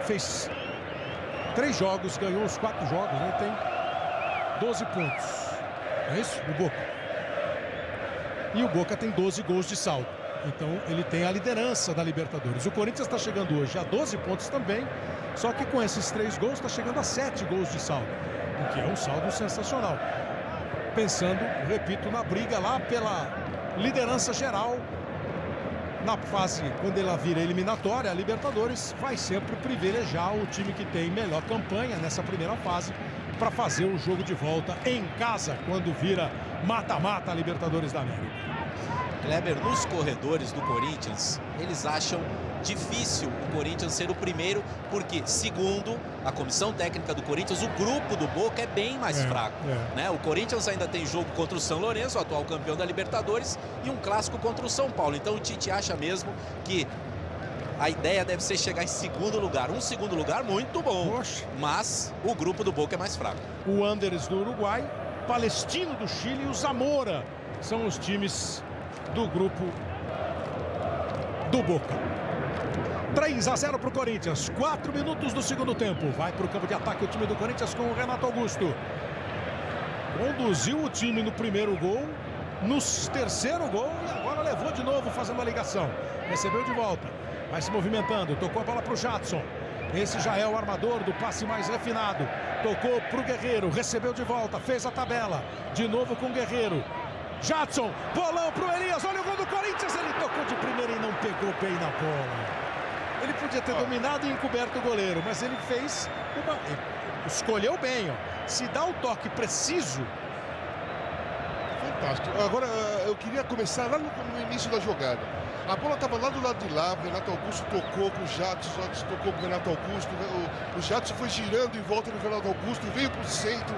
fez 3 jogos, ganhou os 4 jogos, né? Tem 12 pontos. É isso? O Boca. E o Boca tem 12 gols de saldo. Então ele tem a liderança da Libertadores. O Corinthians está chegando hoje a 12 pontos também. Só que com esses 3 gols está chegando a 7 gols de saldo. O que é um saldo sensacional. Pensando, repito, na briga lá pela liderança geral. Na fase, quando ela vira eliminatória, a Libertadores vai sempre privilegiar o time que tem melhor campanha nessa primeira fase para fazer o jogo de volta em casa, quando vira mata-mata a Libertadores da América. Kleber, nos corredores do Corinthians, eles acham difícil o Corinthians ser o primeiro, porque, segundo a comissão técnica do Corinthians, o grupo do Boca é bem mais fraco. Né? O Corinthians ainda tem jogo contra o São Lourenço, o atual campeão da Libertadores, e um clássico contra o São Paulo. Então o Tite acha mesmo que a ideia deve ser chegar em segundo lugar. Um segundo lugar muito bom, mas o grupo do Boca é mais fraco. O Wanderers do Uruguai, Palestino do Chile e o Zamora são os times do grupo do Boca. 3-0 para o Corinthians, 4 minutos do segundo tempo. Vai para o campo de ataque o time do Corinthians com o Renato Augusto. Conduziu o time no primeiro gol, no terceiro gol e agora levou de novo fazendo a ligação. Recebeu de volta, vai se movimentando, tocou a bola para o Jadson. Esse já é o armador do passe mais refinado. Tocou para o Guerreiro, recebeu de volta, fez a tabela. De novo com o Guerreiro. Jadson, bolão pro Elias, olha o gol do Corinthians, ele tocou de primeira e não pegou bem na bola. Ele podia ter dominado e encoberto o goleiro, mas ele fez uma... escolheu bem, ó. Se dá o toque preciso... Fantástico. Agora, eu queria começar lá no início da jogada. A bola estava lá do lado de lá, o Renato Augusto tocou com o Jadson tocou com o Renato Augusto, o Jadson foi girando em volta do Renato Augusto, veio para o centro.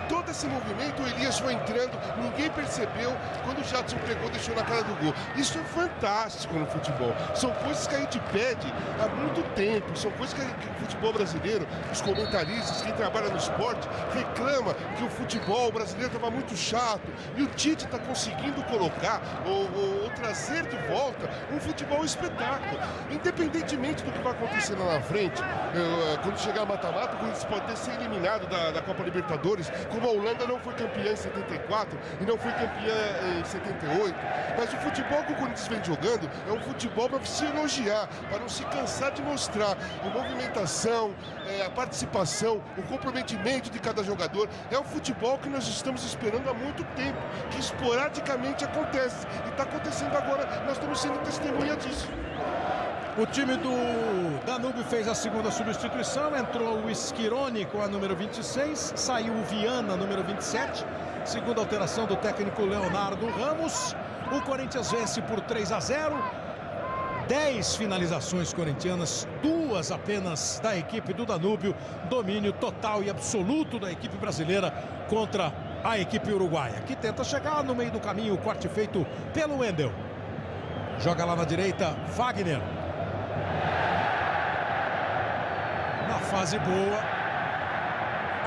Todo esse movimento, o Elias foi entrando, ninguém percebeu, quando o Jadson pegou, deixou na cara do gol. Isso é fantástico no futebol. São coisas que a gente pede há muito tempo, são coisas que o futebol brasileiro, os comentaristas, quem trabalha no esporte, reclama que o futebol brasileiro estava muito chato, e o Tite está conseguindo colocar ou trazer de volta um futebol espetáculo. Independentemente do que vai acontecer lá na frente, quando chegar a mata-mata, o Corinthians pode ter sido eliminado da Copa Libertadores, como a Holanda não foi campeã em 74 e não foi campeã em 78. Mas o futebol que o Corinthians vem jogando é um futebol para se elogiar, para não se cansar de mostrar a movimentação, a participação, o comprometimento de cada jogador. É o futebol que nós estamos esperando há muito tempo, que esporadicamente acontece. E está acontecendo agora, nós estamos sendo testemunha disso. O time do Danúbio fez a segunda substituição, entrou o Schironi com a número 26, saiu o Viana, número 27, segunda alteração do técnico Leonardo Ramos. O Corinthians vence por 3-0, 10 finalizações corintianas, 2 apenas da equipe do Danúbio, domínio total e absoluto da equipe brasileira contra a equipe uruguaia, que tenta chegar no meio do caminho, o corte feito pelo Wendel. Joga lá na direita, Wagner. Na fase boa,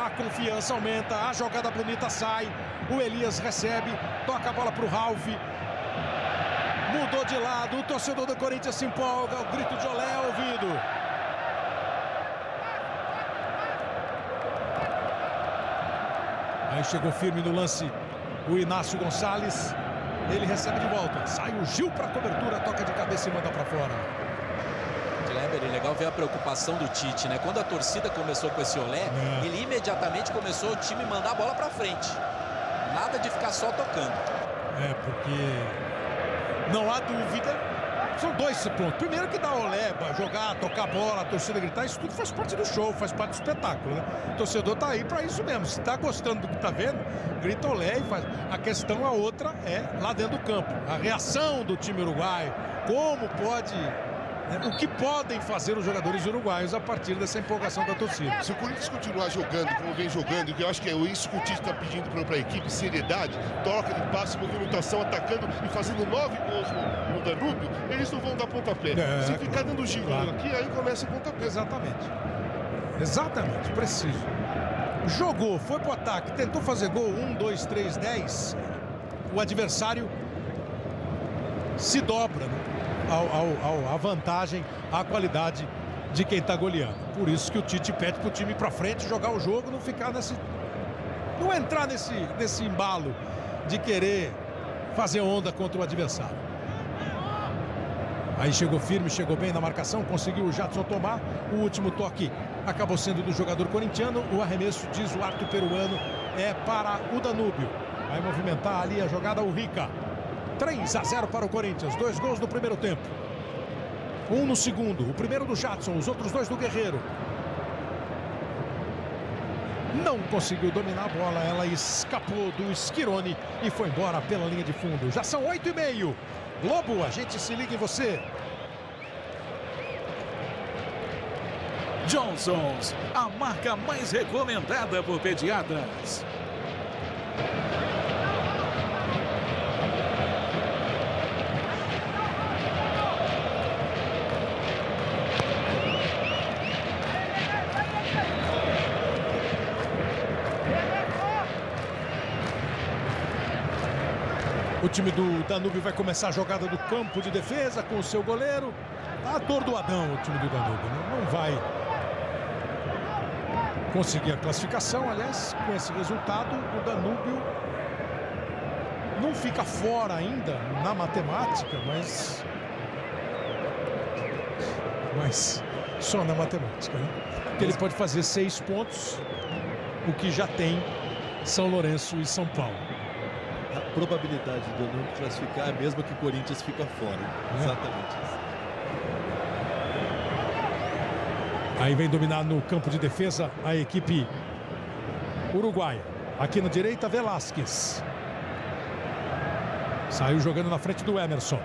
a confiança aumenta, a jogada bonita sai, o Elias recebe, toca a bola para o Ralf, mudou de lado, o torcedor do Corinthians se empolga, o grito de olé é ouvido. Aí chegou firme no lance o Inácio Gonçalves, ele recebe de volta, sai o Gil para a cobertura, toca de cabeça e manda para fora. Kleber, é legal ver a preocupação do Tite, né? Quando a torcida começou com esse olé, ele imediatamente começou o time mandar a bola pra frente. Nada de ficar só tocando. Porque não há dúvida, são 2 pontos. Primeiro que dá olé, jogar, tocar a bola, a torcida gritar, isso tudo faz parte do show, faz parte do espetáculo, né? O torcedor tá aí para isso mesmo. Se tá gostando do que tá vendo, grita olé e faz. A questão, a outra, é lá dentro do campo. A reação do time uruguaio, como pode... O que podem fazer os jogadores uruguaios a partir dessa empolgação da torcida. Se o Corinthians continuar jogando como vem jogando, que eu acho que é isso que o Tite está pedindo para a equipe, seriedade, troca de passe, movimentação, atacando e fazendo 9 gols no Danúbio, eles não vão dar pontapé. Se ficar dando giro aqui, aí começa o pontapé. Exatamente, preciso. Jogou, foi pro ataque, tentou fazer gol, 1, 2, 3, 10. O adversário se dobra, né? A vantagem, a qualidade de quem está goleando. Por isso que o Tite pede para o time ir para frente, jogar o jogo, não ficar não entrar nesse embalo de querer fazer onda contra o adversário. Aí chegou firme, chegou bem na marcação, conseguiu o Jadson tomar. O último toque acabou sendo do jogador corintiano. O arremesso, diz o árbitro peruano, é para o Danúbio. Vai movimentar ali a jogada o Rica. 3-0 para o Corinthians, 2 gols no primeiro tempo, 1 no segundo, o primeiro do Jadson, os outros 2 do Guerreiro. Não conseguiu dominar a bola, ela escapou do Schironi e foi embora pela linha de fundo. Já são 8h30. Globo, a gente se liga em você. Johnson's, a marca mais recomendada por pediatras. O time do Danúbio vai começar a jogada do campo de defesa com o seu goleiro. Tá atordoadão o time do Danúbio, né? Não vai conseguir a classificação. Aliás, com esse resultado, o Danúbio não fica fora ainda na matemática, mas só na matemática, né? Porque ele pode fazer 6 pontos, o que já tem São Lourenço e São Paulo. probabilidade do não classificar é a mesma que o Corinthians fica fora. Exatamente isso. Aí vem dominar no campo de defesa a equipe uruguaia. Aqui na direita, Velasquez. Saiu jogando na frente do Emerson.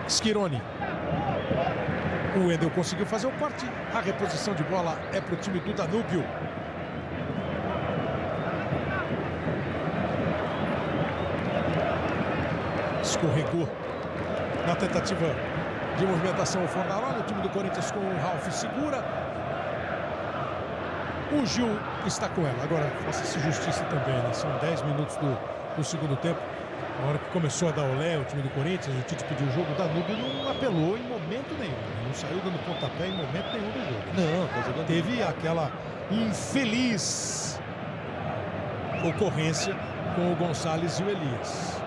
Schironi. O Wendel conseguiu fazer o corte. A reposição de bola é para o time do Danúbio. Escorregou na tentativa de movimentação o Fornaroli. O time do Corinthians com o Ralf segura. O Gil está com ela. Agora, faça-se justiça também, né? São 10 minutos do segundo tempo. Na hora que começou a dar olé o time do Corinthians, o Tite pediu o jogo, o Danúbio não apelou em momento nenhum. Não saiu dando pontapé em momento nenhum do jogo. Não, tá jogando. Teve aquela infeliz ocorrência com o Gonçalves e o Elias.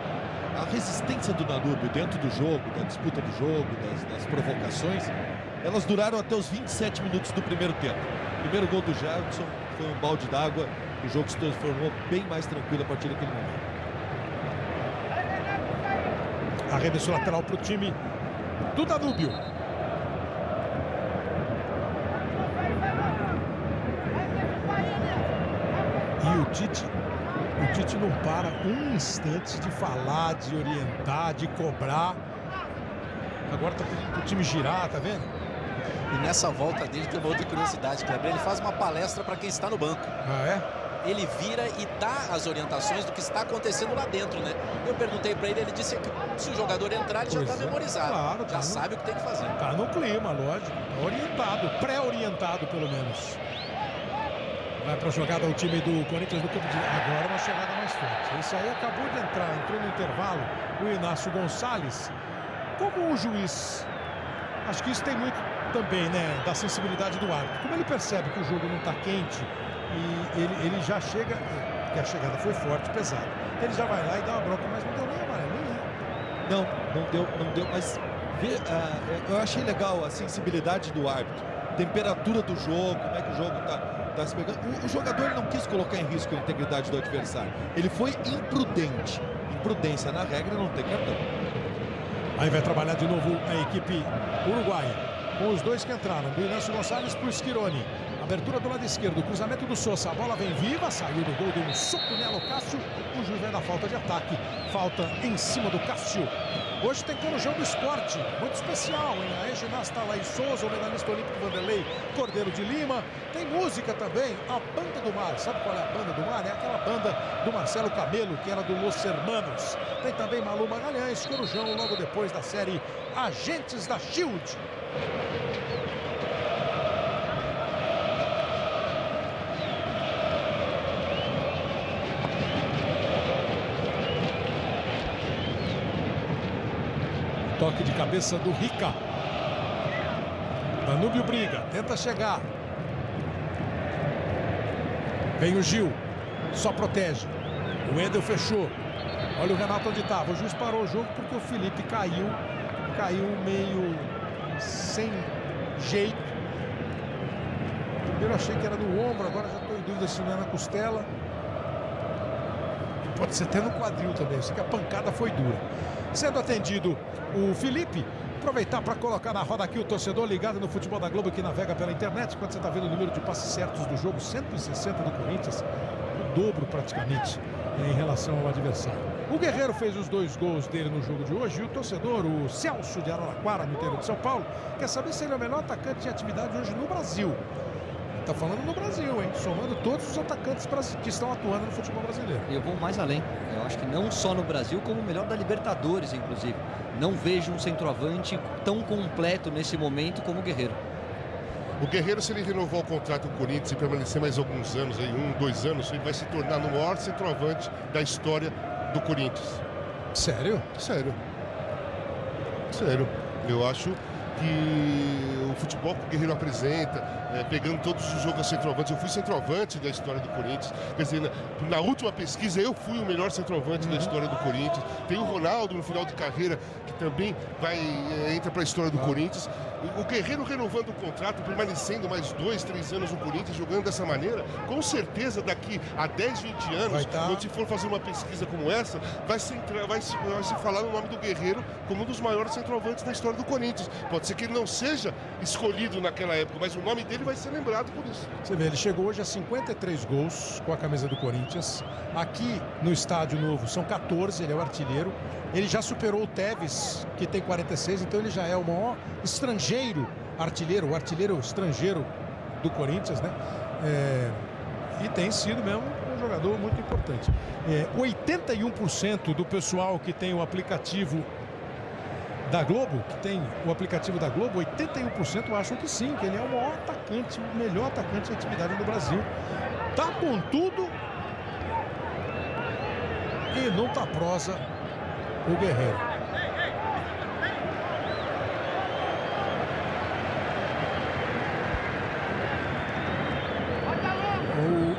A resistência do Danúbio dentro do jogo, da disputa do jogo, das provocações, elas duraram até os 27 minutos do primeiro tempo. O primeiro gol do Jadson foi um balde d'água. O jogo se transformou bem mais tranquilo a partir daquele momento. Arremesso lateral para o time do Danúbio. E o Tite não para um instante de falar, de orientar, de cobrar. Agora tá pedindo pro time girar, tá vendo? E nessa volta dele tem uma outra curiosidade, Kleber. Ele faz uma palestra para quem está no banco. Ah, é? Ele vira e dá as orientações do que está acontecendo lá dentro, né? Eu perguntei para ele, ele disse que se o jogador entrar, ele já está memorizado. Claro, já sabe o que tem que fazer. Tá no clima, lógico. Tá orientado, pré-orientado pelo menos. Vai para a jogada o time do Corinthians no campo de... Agora uma chegada mais forte. Esse aí acabou de entrar, entrou no intervalo o Inácio Gonçalves. Como o juiz, acho que isso tem muito também, né, da sensibilidade do árbitro. Como ele percebe que o jogo não está quente e ele já chega, que a chegada foi forte, pesada. Ele já vai lá e dá uma bronca, mas não deu nem amarelo, Não deu, mas eu achei legal a sensibilidade do árbitro. Temperatura do jogo, como é que o jogo tá se pegando. O jogador não quis colocar em risco a integridade do adversário. Ele foi imprudente. Imprudência na regra não tem cartão. Aí vai trabalhar de novo a equipe uruguaia. Com os dois que entraram, do Inácio Gonçalves para o Schironi. Abertura do lado esquerdo, cruzamento do Sousa. A bola vem viva, saiu do gol, deu um soco nela o Cássio. O juiz vai dar falta de ataque. Falta em cima do Cássio. Hoje tem Corujão do Esporte, muito especial, hein? A ginasta Laís Souza, o medalhista olímpico Vanderlei Cordeiro de Lima. Tem música também, a Banda do Mar. Sabe qual é a Banda do Mar? É aquela banda do Marcelo Camelo, que era do Los Hermanos. Tem também Malu Magalhães, Corujão, logo depois da série Agentes da Shield. Toque de cabeça do Rica. Danúbio briga, tenta chegar. Vem o Gil, só protege. O Wendel fechou. Olha o Renato onde estava. O juiz parou o jogo porque o Felipe caiu meio sem jeito. Primeiro achei que era no ombro, agora já estou em dúvida se não é na costela. Pode ser até no quadril também. Eu sei que a pancada foi dura. Sendo atendido o Felipe, aproveitar para colocar na roda aqui o torcedor ligado no Futebol da Globo que navega pela internet. Quando você está vendo o número de passes certos do jogo, 160 do Corinthians, o dobro praticamente em relação ao adversário. O Guerreiro fez os 2 gols dele no jogo de hoje e o torcedor, o Celso de Araraquara, no interior de São Paulo, quer saber se ele é o melhor atacante em atividade hoje no Brasil. Está falando no Brasil, hein? Somando todos os atacantes que estão atuando no futebol brasileiro. Eu vou mais além. Eu acho que não só no Brasil, como o melhor da Libertadores, inclusive. Não vejo um centroavante tão completo nesse momento como o Guerreiro. O Guerreiro, se ele renovar o contrato com o Corinthians e permanecer mais alguns anos, aí, 1, 2 anos, ele vai se tornar o maior centroavante da história do Corinthians. Sério? Sério. Eu acho que o futebol que o Guerreiro apresenta, pegando todos os jogos centroavantes. Eu fui centroavante da história do Corinthians. Quer dizer, na última pesquisa eu fui o melhor centroavante da história do Corinthians. Tem o Ronaldo no final de carreira, que também entra para a história do Corinthians. O Guerreiro renovando o contrato, permanecendo mais 2, 3 anos no Corinthians, jogando dessa maneira, com certeza daqui a 10, 20 anos, quando se for fazer uma pesquisa como essa, vai se falar no nome do Guerreiro como um dos maiores centroavantes da história do Corinthians. Pode ser que ele não seja escolhido naquela época, mas o nome dele vai ser lembrado por isso. Você vê, ele chegou hoje a 53 gols com a camisa do Corinthians. Aqui no Estádio Novo são 14, ele é o artilheiro. Ele já superou o Tevez, que tem 46, então ele já é o maior estrangeiro artilheiro, o artilheiro estrangeiro do Corinthians, né? E tem sido mesmo um jogador muito importante. 81% do pessoal que tem o aplicativo da Globo, 81% acham que sim, que ele é o maior atacante, o melhor atacante de atividade do Brasil. Tá com tudo e não tá prosa o Guerreiro.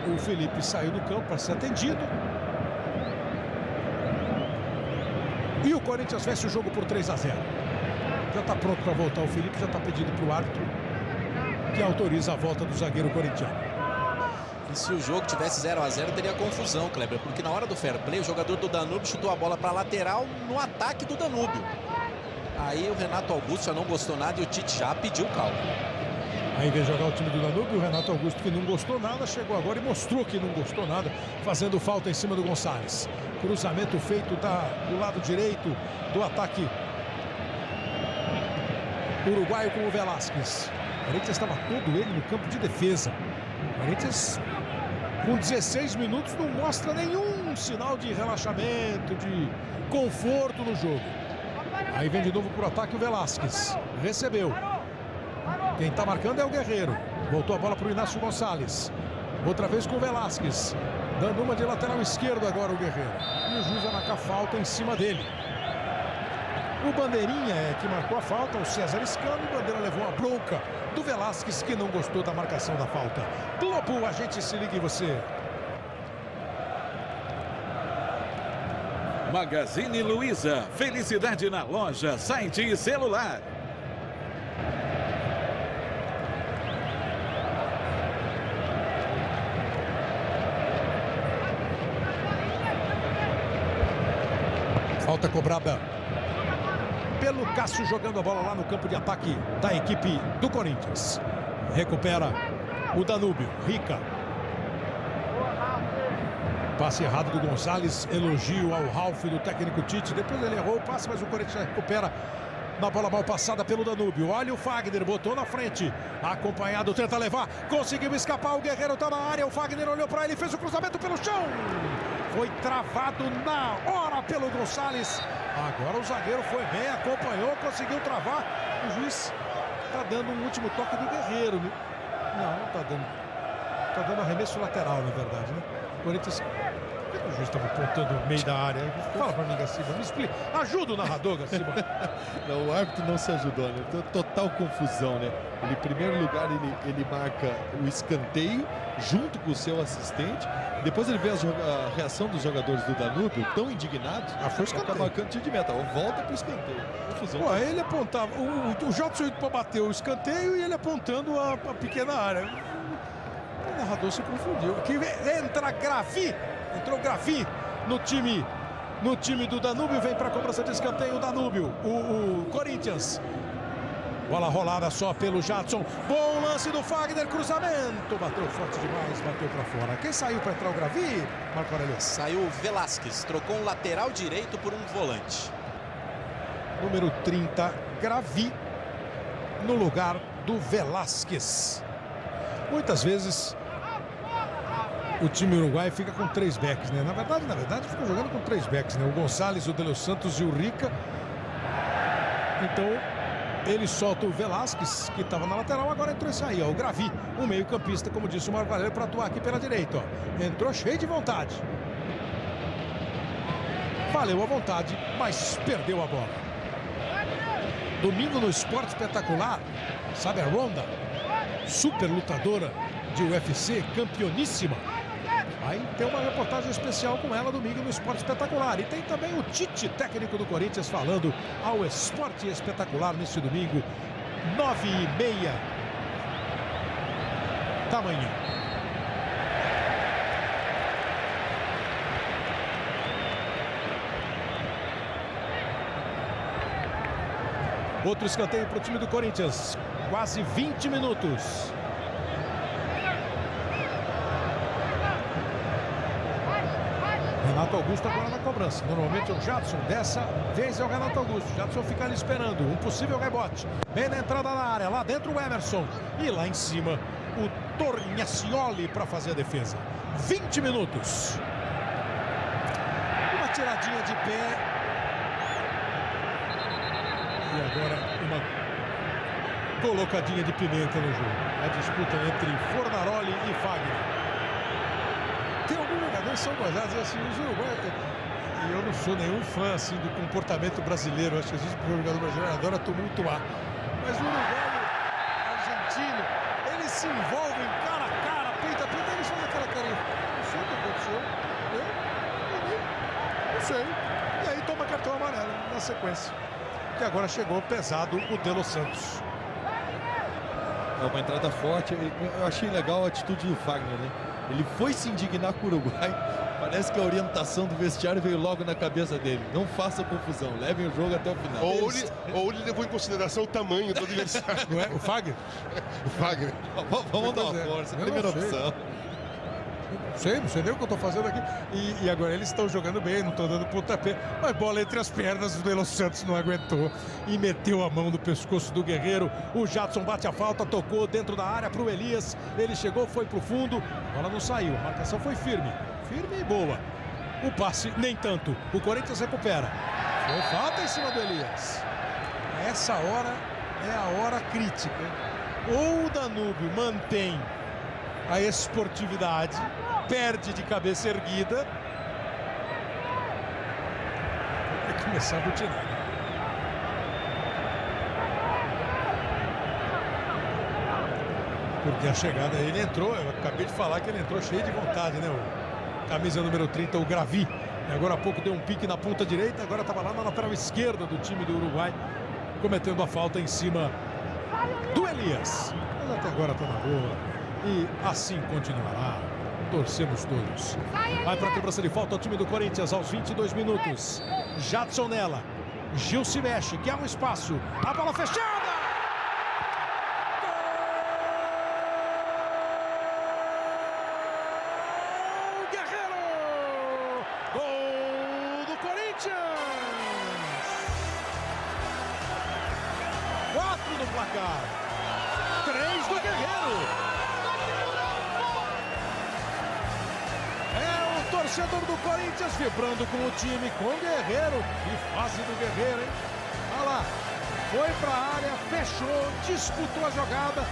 O Felipe saiu do campo para ser atendido. E o Corinthians vence o jogo por 3-0. Já está pronto para voltar o Felipe, já está pedindo para o árbitro que autoriza a volta do zagueiro corintiano. E se o jogo tivesse 0-0, teria confusão, Kleber, porque na hora do fair play, o jogador do Danúbio chutou a bola para a lateral no ataque do Danúbio. Aí o Renato Augusto já não gostou nada e o Tite já pediu calma. Aí vem jogar o time do Danúbio, o Renato Augusto, que não gostou nada, chegou agora e mostrou que não gostou nada, fazendo falta em cima do Gonçalves. Cruzamento feito do lado direito do ataque uruguaio com o Velasquez. O Corinthians estava todo ele no campo de defesa. O Corinthians, com 16 minutos, não mostra nenhum sinal de relaxamento, de conforto no jogo. Aí vem de novo para o ataque o Velasquez. Recebeu. Quem está marcando é o Guerreiro. Voltou a bola para o Inácio Gonçalves. Outra vez com o Velasquez. Dando uma de lateral esquerdo agora o Guerreiro. E o juiz vai marcar falta em cima dele. O Bandeirinha é que marcou a falta, o César Scano. O Bandeira levou a bronca do Velasquez, que não gostou da marcação da falta. Globo, a gente se liga em você. Magazine Luiza, felicidade na loja, site e celular. Falta cobrada pelo Cássio, jogando a bola lá no campo de ataque da equipe do Corinthians. Recupera o Danúbio, Rica. Passe errado do Gonçalves, elogio ao Ralf do técnico Tite. Depois ele errou o passe, mas o Corinthians recupera na bola mal passada pelo Danúbio. Olha o Fagner, botou na frente, acompanhado, tenta levar, conseguiu escapar, o Guerreiro tá na área, o Fagner olhou para ele, fez o cruzamento pelo chão. Foi travado na hora pelo Gonçalves. Agora o zagueiro foi bem, acompanhou, conseguiu travar. O juiz tá dando um último toque do Guerreiro. Não tá dando. Tá dando arremesso lateral, na verdade, né? O Corinthians... Por que o juiz estava apontando no meio da área? Fala para mim, Gaciba, me explica. Ajuda o narrador, Gaciba. Não, o árbitro não se ajudou, né? Total confusão, né? Ele, em primeiro lugar, ele marca o escanteio junto com o seu assistente. Depois ele vê a reação dos jogadores do Danúbio, tão indignados. Foi escanteio. Tá marcando tiro de meta. Volta pro escanteio. Confusão. Pô, ele apontava. O Jadson para bater o escanteio e ele apontando a pequena área. O narrador se confundiu. Aqui entra Gravi. Entrou Gravi no time do Danúbio. Vem para a cobrança de escanteio o Danúbio. O Corinthians. Bola rolada só pelo Jadson. Bom lance do Fagner. Cruzamento. Bateu forte demais. Bateu para fora. Quem saiu para entrar o Gravi? Marco Aurélio. Saiu o Velasquez. Trocou um lateral direito por um volante. Número 30, Gravi. No lugar do Velasquez. Muitas vezes o time uruguaio fica com 3 backs, né? Na verdade fica jogando com 3 backs, né? O Gonçalves, o De Los Santos e o Rica. Então ele solta o Velasquez, que estava na lateral, agora entrou esse aí, ó, o Gravi, um meio campista, como disse o Marco Aurélio, para atuar aqui pela direita, ó. Entrou cheio de vontade. Valeu a vontade, mas perdeu a bola. Domingo no Esporte Espetacular. Sabe a Ronda? Super lutadora de UFC, campeoníssima. Aí tem uma reportagem especial com ela domingo no Esporte Espetacular. E tem também o Tite, técnico do Corinthians, falando ao Esporte Espetacular neste domingo, 9h30 da manhã. Outro escanteio para o time do Corinthians. Quase 20 minutos. Renato Augusto agora na cobrança. Normalmente é o Jadson. Dessa vez é o Renato Augusto. O Jadson fica ali esperando. Um possível rebote. Bem na entrada da área. Lá dentro o Emerson. E lá em cima o Torniacioli para fazer a defesa. 20 minutos. Uma tiradinha de pé. E agora uma colocadinha de pimenta no jogo. A disputa entre Fornaroli e Fagner. Tem alguns jogadores que são gozados assim, os uruguaios. E eu não sou nenhum fã assim do comportamento brasileiro. Acho que existe porque o jogador brasileiro adora tumultuar. Mas o uruguaio argentino, eles se envolvem cara a cara, peito a peito, eles fazem aquela carinha. Não sei o que aconteceu. Não sei. E aí toma cartão amarelo na sequência. Que agora chegou pesado o De Los Santos. É uma entrada forte. Eu achei legal a atitude do Fagner, né? Ele foi se indignar com o Uruguai. Parece que a orientação do vestiário veio logo na cabeça dele. Não faça confusão, levem o jogo até o final. Ou ele levou em consideração o tamanho do adversário. Não é? O Fagner? O Fagner. Vamos dar uma força, primeira opção. Não sei nem o que eu tô fazendo aqui. E agora eles estão jogando bem, não estão dando pontapé. Mas bola entre as pernas, o De Los Santos não aguentou e meteu a mão no pescoço do Guerreiro. O Jadson bate a falta, tocou dentro da área para o Elias. Ele chegou, foi pro fundo, a bola não saiu. A marcação foi firme e boa. O passe, nem tanto. O Corinthians recupera. Foi falta em cima do Elias. Essa hora é a hora crítica. Ou o Danúbio mantém a esportividade, perde de cabeça erguida. Vai começar a butinar. Porque a chegada, ele entrou, eu acabei de falar que ele entrou cheio de vontade, né? O camisa número 30, o Gravi. E agora há pouco deu um pique na ponta direita, agora estava lá na lateral esquerda do time do Uruguai, cometendo a falta em cima do Elias. Mas até agora está na boa. E assim continuará. Torcemos todos. Vai para a cobrança de falta o time do Corinthians aos 22 minutos. Jadson nela. Gil se mexe, quer um espaço. A bola fechada! Gol! Guerreiro! Gol do Corinthians! 4 no placar. 3 do Guerreiro. Torcedor do Corinthians vibrando com o time, com o Guerreiro. Que fase do Guerreiro, hein? Olha lá. Foi para a área, fechou, disputou a jogada.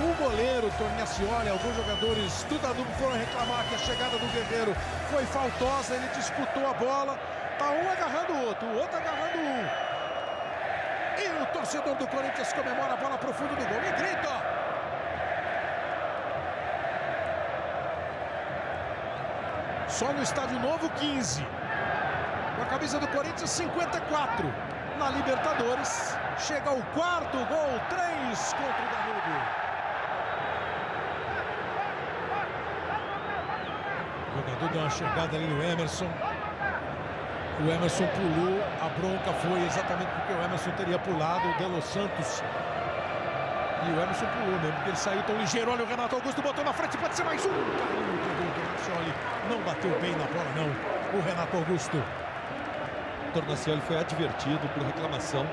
O goleiro Torniacioli, alguns jogadores do Danúbio foram reclamar que a chegada do Guerreiro foi faltosa. Ele disputou a bola. Tá um agarrando o outro agarrando um. E o torcedor do Corinthians comemora a bola pro fundo do gol e grita. Só no Estádio Novo, 15. Com a camisa do Corinthians, 54. Na Libertadores, chega o quarto gol, 3 contra o Danúbio. O jogador deu uma chegada ali no Emerson. O Emerson pulou, a bronca foi exatamente porque o Emerson teria pulado, o De Los Santos. E o Emerson pulou mesmo, porque ele saiu tão ligeiro. Olha o Renato Augusto, botou na frente, pode ser mais um. Não bateu bem na bola, não. O Renato Augusto. O Torniacioli foi advertido por reclamação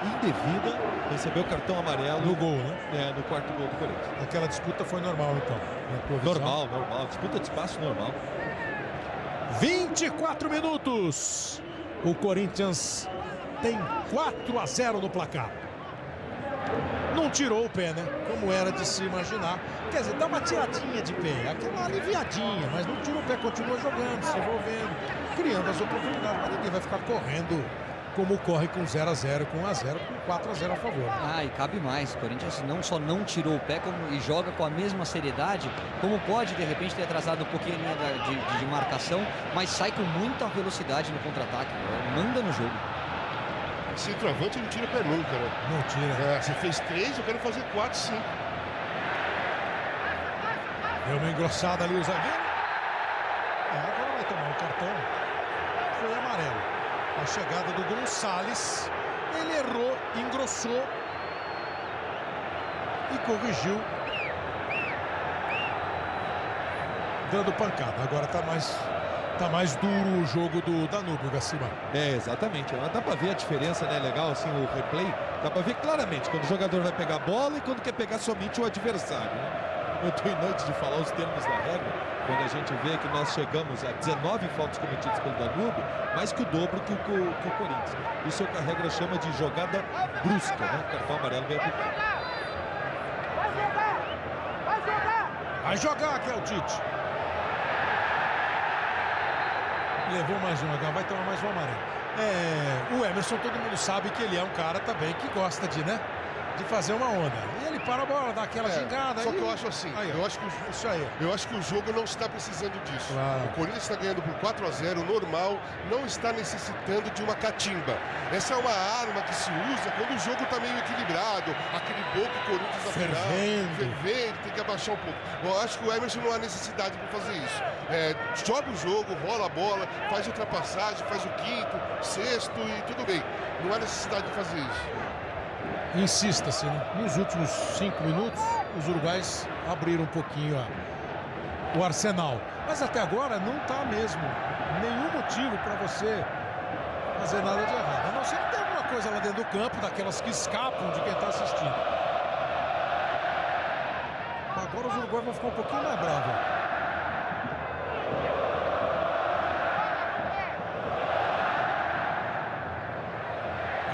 indevida. Recebeu cartão amarelo. No gol, né? No quarto gol do Corinthians. Aquela disputa foi normal, então. Normal. Disputa de espaço normal. 24 minutos. O Corinthians tem 4-0 no placar. Não tirou o pé, né? Como era de se imaginar. Quer dizer, dá uma tiradinha de pé. Aquela aliviadinha, mas não tirou o pé. Continua jogando, se envolvendo, criando as oportunidades. Mas ninguém vai ficar correndo como corre com 0 a 0, com 1 a 0, com 4 a 0 a favor. E cabe mais. O Corinthians não só não tirou o pé e joga com a mesma seriedade, como pode de repente ter atrasado um pouquinho a linha de marcação, mas sai com muita velocidade no contra-ataque, manda no jogo. Centroavante não tira pé nunca, né? Não tira. Você fez 3, eu quero fazer 4, 5. Deu uma engrossada ali o zagueiro. Agora vai tomar o cartão. Foi amarelo. A chegada do Gonçalves. Ele errou, engrossou e corrigiu. Dando pancada. Agora tá mais duro o jogo do Danúbio, Gaciba. Exatamente. Dá pra ver a diferença, né? Legal, assim, o replay. Dá pra ver claramente quando o jogador vai pegar a bola e quando quer pegar somente o adversário, né? Eu estou em noite de falar os termos da regra, quando a gente vê que nós chegamos a 19 faltas cometidas pelo Danúbio, mais que o dobro que o Corinthians. Isso é o que a regra chama de jogada brusca, né? Cartão amarelo bem aplicado. Vai jogar aqui é o Tite. Levou mais um, agora vai tomar mais um amarelo. O Emerson, todo mundo sabe que ele é um cara também que gosta de fazer uma onda. E ele para a bola, dá aquela gingada. Só que eu acho assim, eu acho que o jogo não está precisando disso. Claro. O Corinthians está ganhando por 4 a 0, normal, não está necessitando de uma catimba. Essa é uma arma que se usa quando o jogo está meio equilibrado, aquele gol que o Corinthians fervendo, tem que abaixar um pouco. Eu acho que o Emerson não há necessidade para fazer isso. Joga o jogo, rola a bola, faz ultrapassagem, faz o quinto, sexto e tudo bem. Não há necessidade de fazer isso. Insista-se, né? Nos últimos 5 minutos, os uruguaios abriram um pouquinho o arsenal. Mas até agora não está mesmo. Nenhum motivo para você fazer nada de errado. A não ser que tenha alguma coisa lá dentro do campo, daquelas que escapam de quem está assistindo. Agora os uruguaios vão ficar um pouquinho mais bravos.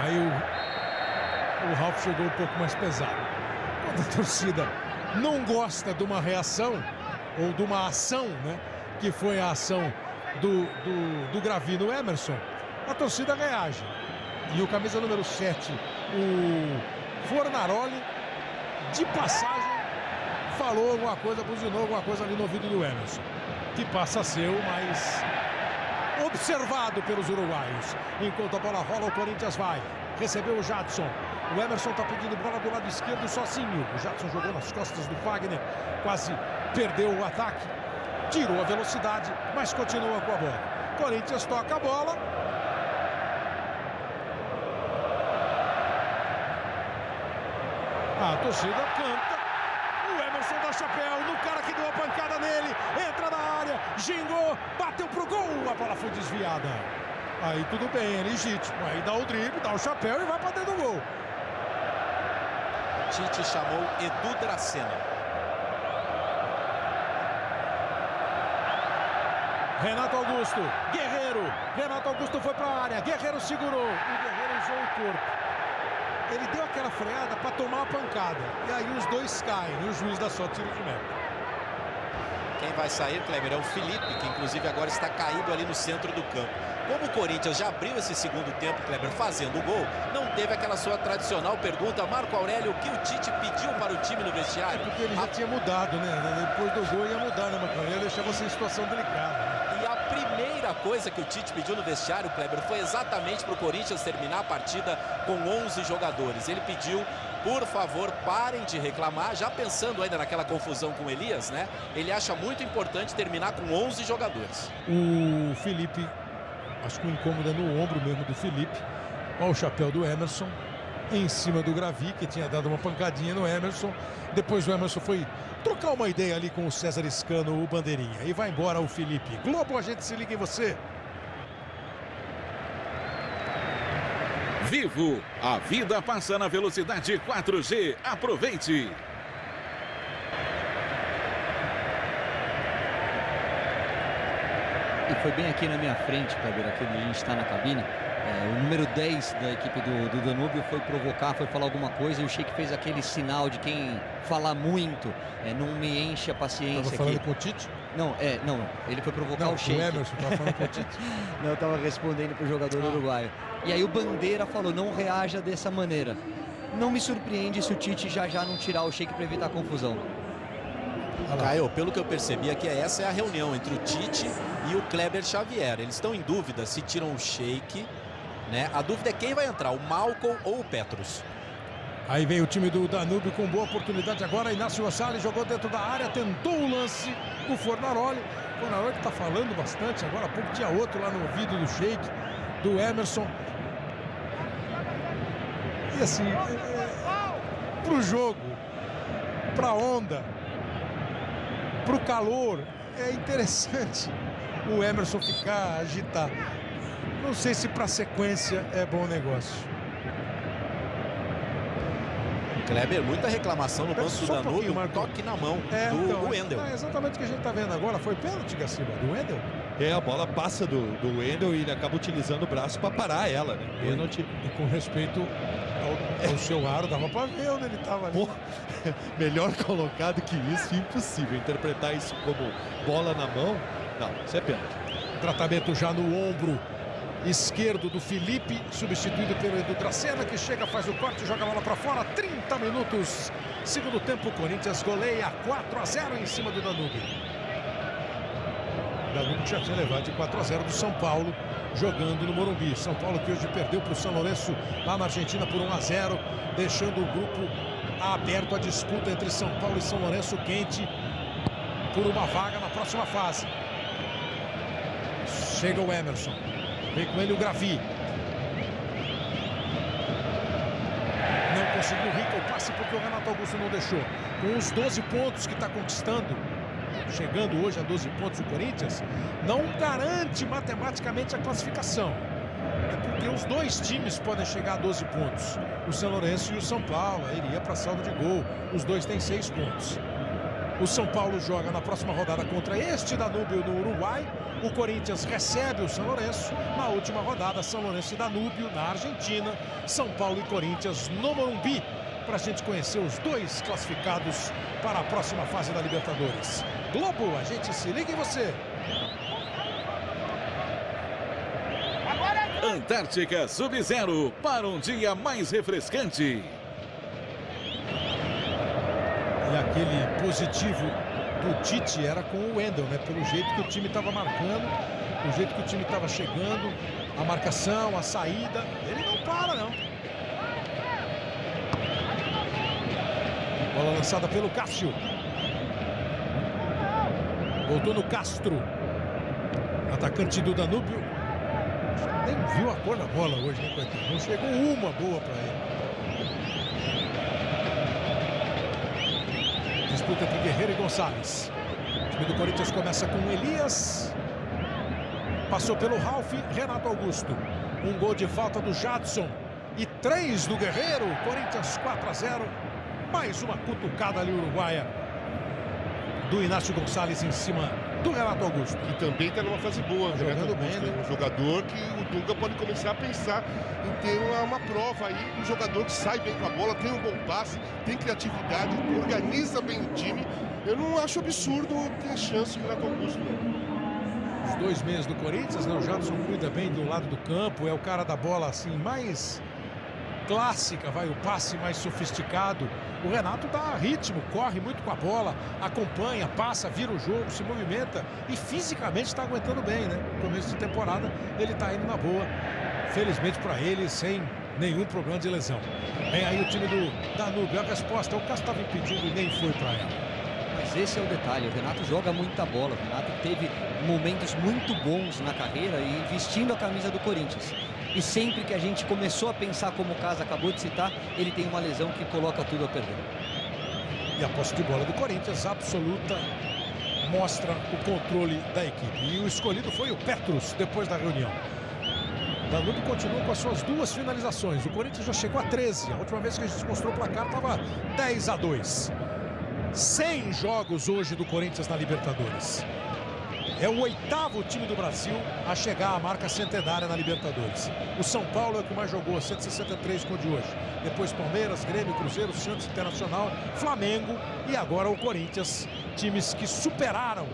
Aí o Ralf chegou um pouco mais pesado. Quando a torcida não gosta de uma reação ou de uma ação, né, que foi a ação do Gravino Emerson, a torcida reage. E o camisa número 7, o Fornaroli, de passagem, falou alguma coisa, buzinou alguma coisa ali no ouvido do Emerson, que passa a ser o mais observado pelos uruguaios. Enquanto a bola rola, o Corinthians vai. Recebeu o Jadson. O Emerson está pedindo bola do lado esquerdo sozinho. O Jadson jogou nas costas do Fagner. Quase perdeu o ataque. Tirou a velocidade, mas continua com a bola. Corinthians toca a bola. A torcida canta. O Emerson dá chapéu no cara que deu a pancada nele. Entra na área, gingou, bateu pro gol. A bola foi desviada. Aí tudo bem, é legítimo. Aí dá o drible, dá o chapéu e vai para dentro do gol. Tite chamou Edu Dracena. Renato Augusto, Guerreiro. Renato Augusto foi para a área. Guerreiro segurou. O Guerreiro usou o corpo. Ele deu aquela freada para tomar a pancada. E aí os dois caem. E o juiz dá só tiro de meta. Quem vai sair, Kleber, é o Felipe, que inclusive agora está caído ali no centro do campo. Como o Corinthians já abriu esse segundo tempo, Kleber, fazendo o gol, não teve aquela sua tradicional pergunta, Marco Aurélio, o que o Tite pediu para o time no vestiário? Porque ele já tinha mudado, né? Depois do gol ia mudar, né, Marco Aurélio? Ia deixar você em situação delicada. Né? E a primeira coisa que o Tite pediu no vestiário, Kleber, foi exatamente para o Corinthians terminar a partida com 11 jogadores. Ele pediu, por favor, parem de reclamar, já pensando ainda naquela confusão com o Elias, né? Ele acha muito importante terminar com 11 jogadores. O Felipe, acho que o incômodo é no ombro mesmo do Felipe. Olha o chapéu do Emerson em cima do Gravi, que tinha dado uma pancadinha no Emerson. Depois o Emerson foi trocar uma ideia ali com o César Scano, o bandeirinha. E vai embora o Felipe. Globo, a gente se liga em você. Vivo, a vida passa na velocidade 4G. Aproveite! E foi bem aqui na minha frente, Kleber, aqui onde a gente está na cabine. O número 10 da equipe do Danúbio foi provocar, foi falar alguma coisa, e o Sheik fez aquele sinal de quem fala muito, não me enche a paciência. Estava falando aqui. com o Tite? Não, ele foi provocar o Sheik. O Emerson tava falando com o Tite. Não, eu tava respondendo pro jogador uruguaio. E aí o Bandeira falou, não reaja dessa maneira. Não me surpreende se o Tite já não tirar o Sheik para evitar confusão. Caio, pelo que eu percebi aqui, essa é a reunião entre o Tite e o Kleber Xavier. Eles estão em dúvida se tiram o Sheik, né? A dúvida é quem vai entrar, o Malcolm ou o Petrus. Aí vem o time do Danúbio com boa oportunidade agora. Inácio Gonçalves jogou dentro da área, tentou o lance. O Fornaroli. O Fornaroli que está falando bastante. Agora há pouco tinha outro lá no ouvido do Sheik, do Emerson. E assim, pro jogo, pra onda, pro calor, é interessante o Emerson ficar agitado. Não sei se pra sequência é bom negócio. Kleber, muita reclamação no banco do Danúbio, toque na mão do Wendel. É exatamente o que a gente está vendo agora. Foi pênalti, Gaciba, do Wendel? A bola passa do Wendel e ele acaba utilizando o braço para parar ela, né? Pênalti. E com respeito ao seu aro, dava para ver onde ele estava ali. Melhor colocado que isso, impossível. Interpretar isso como bola na mão, não, isso é pênalti. Tratamento já no ombro esquerdo do Felipe, substituído pelo Edu Dracena, que chega, faz o corte, joga a bola para fora. 30 minutos, segundo tempo, o Corinthians goleia 4-0 em cima do Danúbio. O Danúbio já tinha levado de 4-0 do São Paulo, jogando no Morumbi. São Paulo que hoje perdeu para o São Lourenço lá na Argentina por 1-0, deixando o grupo aberto, a disputa entre São Paulo e São Lourenço quente por uma vaga na próxima fase. Chega o Emerson. Vem com ele o Gravi. Não conseguiu o Rico o passe porque o Renato Augusto não deixou. Com os 12 pontos que está conquistando, chegando hoje a 12 pontos o Corinthians, não garante matematicamente a classificação. É porque os dois times podem chegar a 12 pontos. O São Lourenço e o São Paulo. Iria para saldo de gol. Os dois têm 6 pontos. O São Paulo joga na próxima rodada contra este Danúbio no Uruguai. O Corinthians recebe o São Lourenço. Na última rodada, São Lourenço e Danúbio na Argentina. São Paulo e Corinthians no Morumbi. Para a gente conhecer os dois classificados para a próxima fase da Libertadores. Globo, a gente se liga em você. Antártica Sub-Zero para um dia mais refrescante. E aquele positivo do Tite era com o Wendel, né? Pelo jeito que o time estava marcando, do jeito que o time estava chegando, a marcação, a saída, ele não para, não. Bola lançada pelo Cássio. Voltou no Castro. Atacante do Danúbio. Nem viu a cor da bola hoje, né, coitado? Não chegou uma boa para ele. Disputa entre Guerreiro e Gonçalves. O time do Corinthians começa com Elias. Passou pelo Ralf, Renato Augusto. Um gol de falta do Jadson. E 3 do Guerreiro. Corinthians 4-0. Mais uma cutucada ali uruguaia do Inácio Gonçalves em cima do Renato Augusto. Que também está numa fase boa. Jogando bem, né? Um jogador que o Dunga pode começar a pensar em ter uma prova aí. Um jogador que sai bem com a bola, tem um bom passe, tem criatividade, organiza bem o time. Eu não acho absurdo ter chance do Renato Augusto, não. Os dois meias do Corinthians, né? O Jadson cuida bem do lado do campo, é o cara da bola assim mais clássica, vai o passe mais sofisticado. O Renato dá ritmo, corre muito com a bola, acompanha, passa, vira o jogo, se movimenta e fisicamente está aguentando bem, né? No começo de temporada ele está indo na boa, felizmente para ele, sem nenhum problema de lesão. Vem aí o time do Danúbio, a resposta, o Cássio estava impedindo e nem foi para ela. Mas esse é o detalhe, o Renato joga muita bola, o Renato teve momentos muito bons na carreira e vestindo a camisa do Corinthians. E sempre que a gente começou a pensar como o Casa acabou de citar, ele tem uma lesão que coloca tudo a perder. E a posse de bola do Corinthians absoluta mostra o controle da equipe. E o escolhido foi o Petrus depois da reunião. Danúbio continua com as suas 2 finalizações. O Corinthians já chegou a 13. A última vez que a gente mostrou o placar estava 10-2. 100 jogos hoje do Corinthians na Libertadores. É o 8º time do Brasil a chegar à marca centenária na Libertadores. O São Paulo é o que mais jogou, 163 com o de hoje. Depois Palmeiras, Grêmio, Cruzeiro, Santos, Internacional, Flamengo e agora o Corinthians. Times que superaram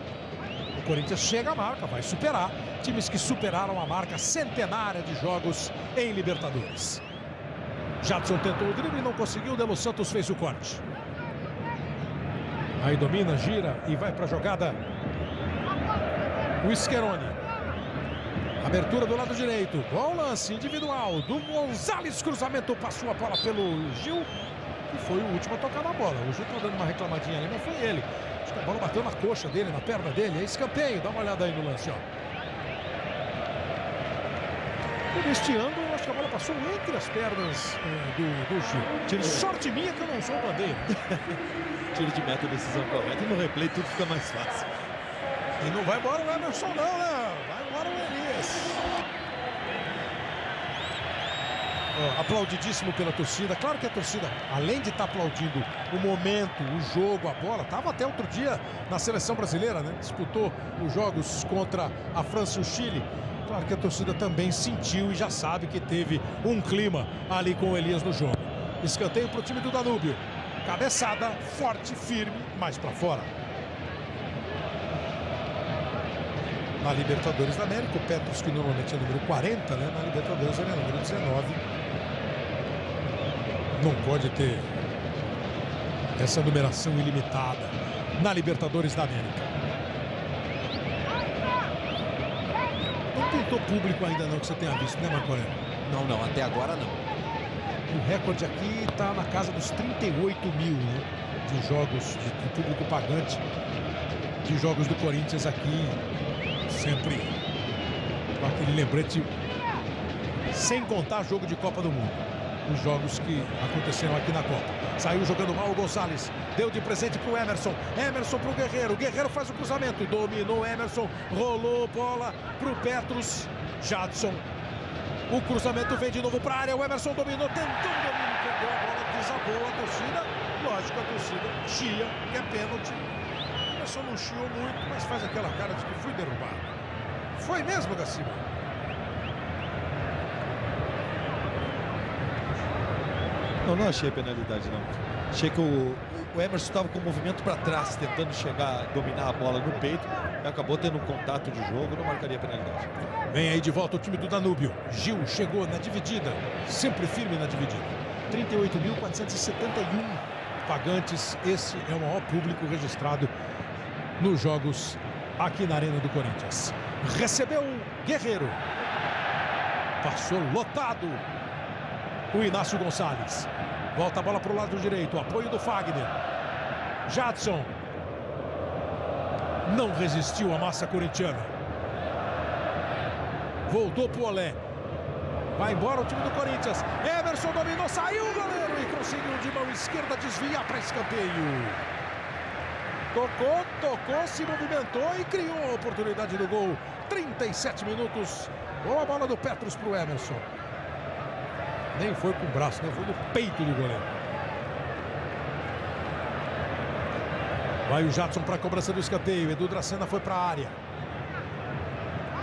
Corinthians chega à marca, vai superar. Times que superaram a marca centenária de jogos em Libertadores. Jadson tentou o drible e não conseguiu. De Los Santos fez o corte. Aí domina, gira e vai para a jogada. O Scheroni. Abertura do lado direito. Bom lance individual do Gonzalez. Cruzamento, passou a bola pelo Gil, que foi o último a tocar na bola. O Gil tá dando uma reclamadinha ali, mas foi ele. Acho que a bola bateu na coxa dele, na perna dele. É escanteio. Dá uma olhada aí no lance, ó. Este ângulo, acho que a bola passou entre as pernas do Gil. Sorte minha que eu não sou bandeira. Tiro de meta, decisão correta. E no replay tudo fica mais fácil. E não vai embora o Emerson, não, né? Vai embora o Elias. Aplaudidíssimo pela torcida. Claro que a torcida, além de estar aplaudindo o momento, o jogo, a bola, estava até outro dia na seleção brasileira, né? Disputou os jogos contra a França e o Chile. Claro que a torcida também sentiu e já sabe que teve um clima ali com o Elias no jogo. Escanteio para o time do Danúbio. Cabeçada, forte, firme, mais para fora. Na Libertadores da América, o Petros, que normalmente é número 40, né? Na Libertadores ele é número 19. Não pode ter essa numeração ilimitada na Libertadores da América. Não tentou público ainda não, que você tenha visto, né, Marco Aurélio? Não, até agora não. O recorde aqui está na casa dos 38 mil, né, de jogos, de público pagante, de jogos do Corinthians aqui, sempre com aquele lembrete, sem contar jogo de Copa do Mundo. Os jogos que aconteceram aqui na Copa. Saiu jogando mal o Gonzalez. Deu de presente para o Emerson. Emerson para o Guerreiro. Guerreiro faz o cruzamento. Dominou Emerson. Rolou bola para o Petros. Jadson. O cruzamento vem de novo para a área. O Emerson dominou. Tentou o domínio. Pegou a bola. Desabou a torcida. Lógico, a torcida chia, que é pênalti. O Emerson não chiou muito, mas faz aquela cara de que fui derrubado. Foi mesmo, Gaciba? Não achei penalidade, não. Achei que o Emerson estava com o movimento para trás, tentando chegar, dominar a bola no peito. E acabou tendo um contato de jogo, não marcaria penalidade. Vem aí de volta o time do Danúbio. Gil chegou na dividida, sempre firme na dividida. 38.471 pagantes. Esse é o maior público registrado nos jogos aqui na Arena do Corinthians. Recebeu o Guerreiro. Passou lotado o Inácio Gonçalves. Volta a bola para o lado direito. Apoio do Fagner. Jadson. Não resistiu à massa corintiana. Voltou para o Olé. Vai embora o time do Corinthians. Emerson dominou, saiu o goleiro e conseguiu de mão esquerda desviar para escanteio. Tocou, se movimentou e criou a oportunidade do gol. 37 minutos. Boa bola do Petros para o Emerson. Nem foi com o braço, né? Foi no peito do goleiro. Vai o Jadson para a cobrança do escanteio. Edu Dracena foi para a área.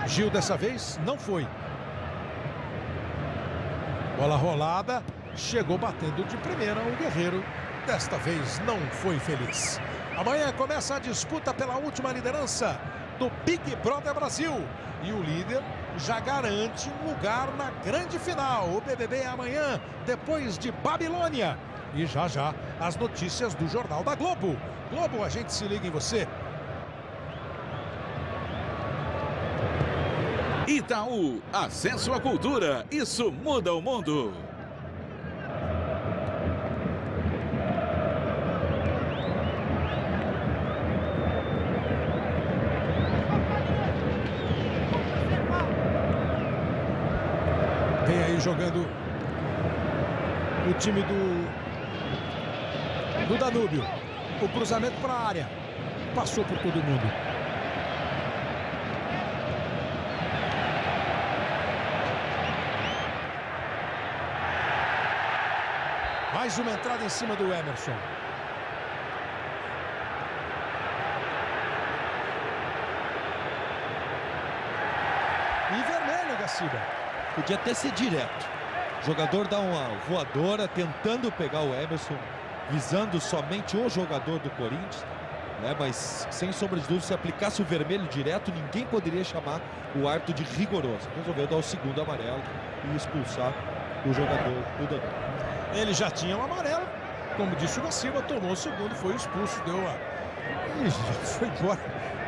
Gil dessa vez não foi. Bola rolada. Chegou batendo de primeira o Guerreiro. Desta vez não foi feliz. Amanhã começa a disputa pela última liderança do Big Brother Brasil. E o líder já garante um lugar na grande final. O BBB é amanhã, depois de Babilônia. E já as notícias do Jornal da Globo. Globo, a gente se liga em você. Itaú, acesso à cultura. Isso muda o mundo. Vem aí jogando o time do Danúbio. O cruzamento para a área. Passou por todo mundo. Mais uma entrada em cima do Emerson. E vermelho, Gaciba. Podia até ser direto. O jogador dá uma voadora, tentando pegar o Emerson, visando somente o jogador do Corinthians. né? Mas sem sombra de dúvida, se aplicasse o vermelho direto, ninguém poderia chamar o árbitro de rigoroso. Resolveu dar o segundo amarelo e expulsar o jogador do Danúbio. Ele já tinha um amarelo, como disse o Gaciba, tomou o segundo, foi expulso, deu a... e já foi embora,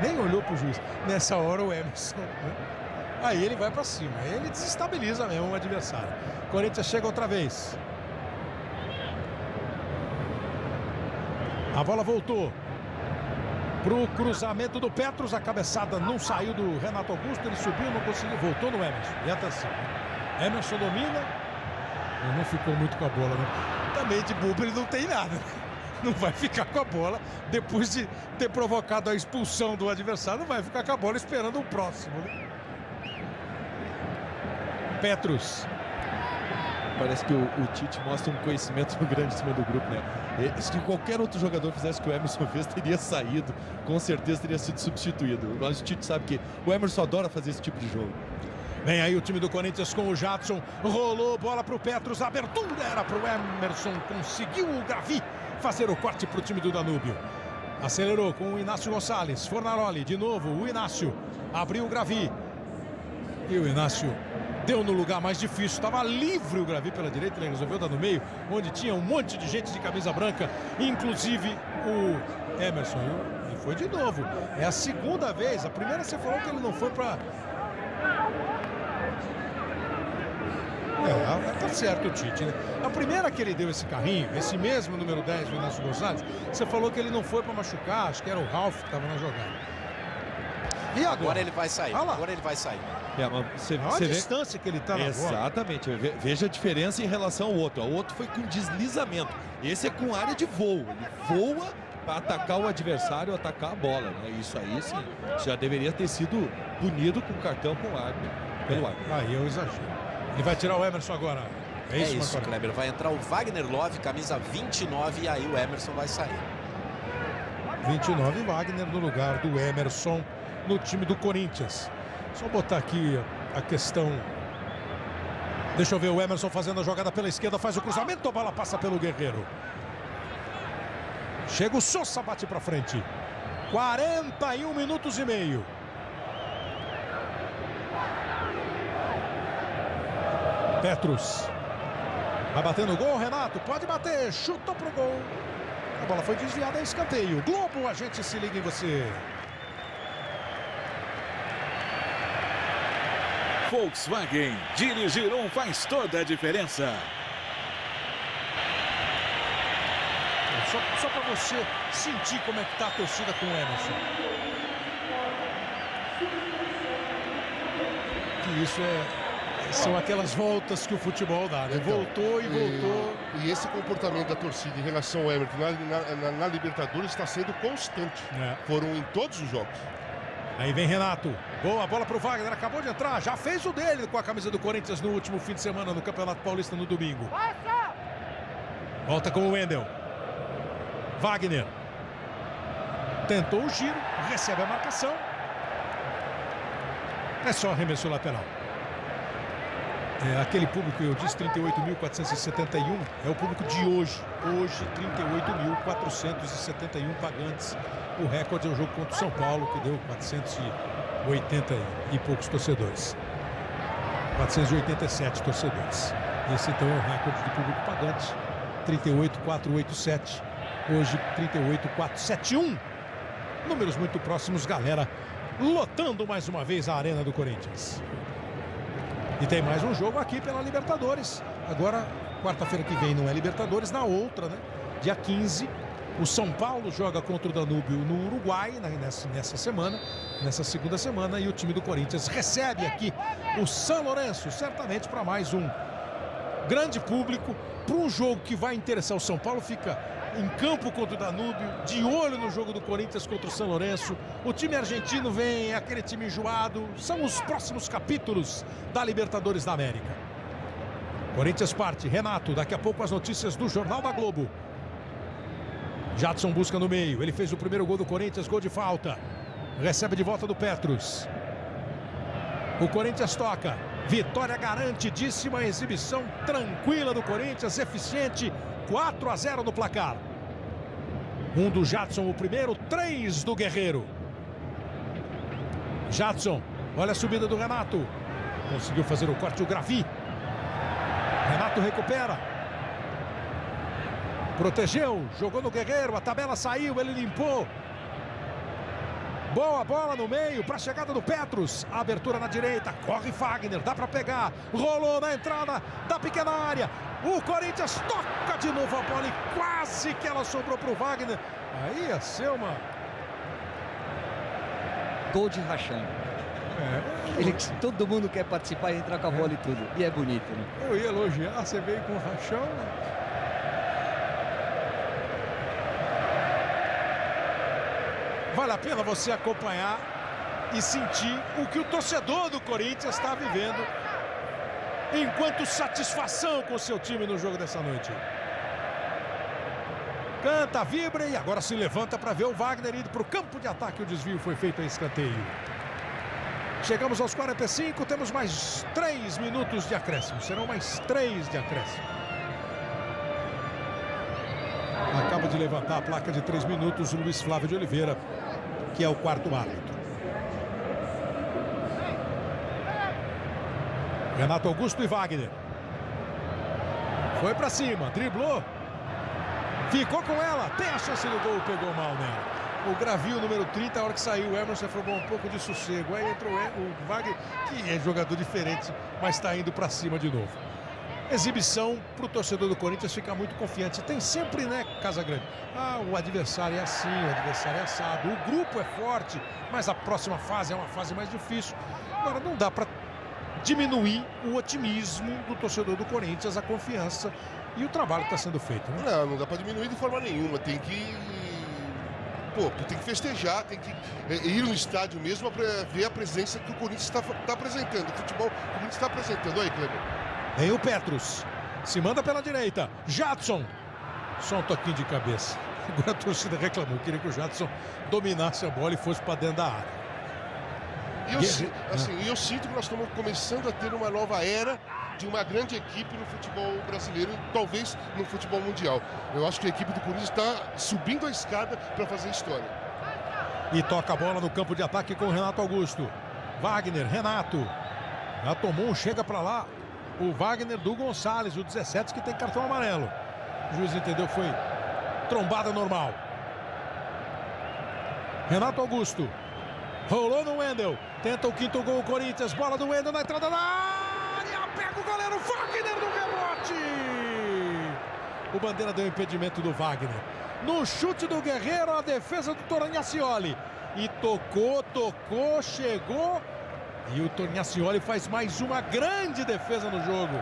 nem olhou pro juiz. Nessa hora o Emerson, né? Aí ele vai para cima, ele desestabiliza mesmo o adversário. Corinthians chega outra vez. A bola voltou pro cruzamento do Petros, a cabeçada não saiu do Renato Augusto, ele subiu, não conseguiu, voltou no Emerson. E atenção, Emerson domina, não ficou muito com a bola, né? Também de bobo ele não tem nada, não vai ficar com a bola depois de ter provocado a expulsão do adversário, não vai ficar com a bola esperando o próximo, né? Petros. Parece que o Tite mostra um conhecimento grande em cima do grupo, né? Se qualquer outro jogador fizesse o que o Emerson fez, teria saído, com certeza teria sido substituído. Mas o Tite sabe que o Emerson adora fazer esse tipo de jogo. Vem aí o time do Corinthians com o Jadson, rolou, bola pro Petros, a abertura era pro Emerson, conseguiu o Gravi fazer o corte pro time do Danúbio. Acelerou com o Inácio Gonçalves, Fornaroli, de novo o Inácio, abriu o Gravi. E o Inácio deu no lugar mais difícil, estava livre o Gravi pela direita, ele resolveu dar no meio, onde tinha um monte de gente de camisa branca, inclusive o Emerson. E foi de novo, é a segunda vez, a primeira você falou que ele não foi para... tá certo o Tite, né? A primeira que ele deu esse carrinho, esse mesmo número 10 do Inácio Gonçalves, você falou que ele não foi para machucar, acho que era o Ralf que estava na jogada. E agora ele vai sair, agora ele vai sair. Você a distância que ele está na bola. Exatamente, veja a diferença em relação ao outro. O outro foi com deslizamento, esse é com área de voo. Ele voa para atacar o adversário, atacar a bola, né? Isso aí sim, já deveria ter sido punido com cartão com o árbitro, pelo árbitro. Aí eu exagero. Ele vai tirar o Emerson agora. É isso, Kleber. Vai entrar o Wagner Love, camisa 29, e aí o Emerson vai sair. 29, Wagner no lugar do Emerson no time do Corinthians. Só botar aqui a questão. Deixa eu ver o Emerson fazendo a jogada pela esquerda, faz o cruzamento, a bola passa pelo Guerreiro. Chega o Sousa, bate pra frente. 41 minutos e meio. Petros. Vai batendo o gol, Renato. Pode bater. Chutou pro gol. A bola foi desviada, é escanteio. Globo, a gente se liga em você. Volkswagen. Dirigir faz toda a diferença. Só para você sentir como é que tá a torcida com o Emerson. Que isso são aquelas voltas que o futebol dá, né? Então, voltou e voltou. E esse comportamento da torcida em relação ao Everton na Libertadores está sendo constante. Foram em todos os jogos. Aí vem Renato. Boa bola pro Wagner. Acabou de entrar. Já fez o dele com a camisa do Corinthians no último fim de semana no Campeonato Paulista no domingo. Volta com o Wendel. Wagner. Tentou o giro. Recebe a marcação. É só arremesso lateral. Aquele público, eu disse 38.471, é o público de hoje. Hoje, 38.471 pagantes. O recorde é o jogo contra o São Paulo, que deu 480 e poucos torcedores. 487 torcedores. Esse, então, é o recorde de público pagante. 38.487. Hoje, 38.471. Números muito próximos, galera. Lotando mais uma vez a Arena do Corinthians. E tem mais um jogo aqui pela Libertadores. Agora, quarta-feira que vem não é Libertadores, na outra, né? Dia 15, o São Paulo joga contra o Danúbio no Uruguai, nessa semana, nessa segunda semana. E o time do Corinthians recebe aqui o São Lourenço, certamente para mais um grande público. Para um jogo que vai interessar o São Paulo, fica em campo contra o Danúbio, de olho no jogo do Corinthians contra o São Lourenço. O time argentino vem, aquele time enjoado. São os próximos capítulos da Libertadores da América. Corinthians parte, Renato, daqui a pouco as notícias do Jornal da Globo. Jadson busca no meio, ele fez o primeiro gol do Corinthians, gol de falta. Recebe de volta do Petros. O Corinthians toca. Vitória garantidíssima, exibição tranquila do Corinthians, eficiente. 4-0 no placar. Um do Jadson, o primeiro, 3 do Guerreiro. Jadson, olha a subida do Renato. Conseguiu fazer o corte, o Gravi. Renato recupera. Protegeu, jogou no Guerreiro, a tabela saiu, ele limpou. Boa bola no meio para a chegada do Petrus. A abertura na direita, corre Wagner, dá para pegar. Rolou na entrada da pequena área. O Corinthians toca de novo a bola e quase que ela sobrou para o Wagner. Aí ia ser uma... Gol de Rachan. Todo mundo quer participar e entrar com a bola e tudo. E é bonito, né? Eu ia elogiar, você veio com o Rachão. Vale a pena você acompanhar e sentir o que o torcedor do Corinthians está vivendo enquanto satisfação com o seu time no jogo dessa noite. Canta, vibra e agora se levanta para ver o Wagner indo para o campo de ataque. O desvio foi feito em escanteio. Chegamos aos 45, temos mais 3 minutos de acréscimo. Serão mais 3 de acréscimo. Acaba de levantar a placa de 3 minutos o Luiz Flávio de Oliveira, que é o quarto árbitro. Renato Augusto e Wagner. Foi para cima, driblou. Ficou com ela, tem a chance do gol, pegou mal nela. O Gravio, número 30, a hora que saiu, o Emerson falou um pouco de sossego. Aí entrou o Wagner, que é jogador diferente, mas está indo para cima de novo. Exibição para o torcedor do Corinthians ficar muito confiante. Tem sempre, né, Casagrande? O adversário é assim, o adversário é assado. O grupo é forte, mas a próxima fase é uma fase mais difícil. Agora não dá para diminuir o otimismo do torcedor do Corinthians, a confiança e o trabalho que está sendo feito, né? Não dá para diminuir de forma nenhuma. Tem que... tem que festejar, tem que ir no estádio mesmo para ver a presença que o Corinthians está apresentando. O futebol que o Corinthians está apresentando. Aí, Kleber. Vem o Petrus, se manda pela direita, Jadson, só um toquinho de cabeça. Agora a torcida reclamou, queria que o Jadson dominasse a bola e fosse para dentro da área. E eu sinto que nós estamos começando a ter uma nova era de uma grande equipe no futebol brasileiro e talvez no futebol mundial. Eu acho que a equipe do Corinthians está subindo a escada para fazer história. E toca a bola no campo de ataque com o Renato Augusto. Wagner, Renato, já tomou, chega para lá. O Wagner do Gonçalves, o 17, que tem cartão amarelo. O juiz entendeu, foi trombada normal. Renato Augusto. Rolou no Wendel. Tenta o quinto gol, o Corinthians. Bola do Wendel na entrada da área. Pega o goleiro Wagner no rebote. O Bandeira deu impedimento do Wagner. No chute do Guerreiro, a defesa do Torniacioli. E tocou, chegou. E o Torniacioli faz mais uma grande defesa no jogo.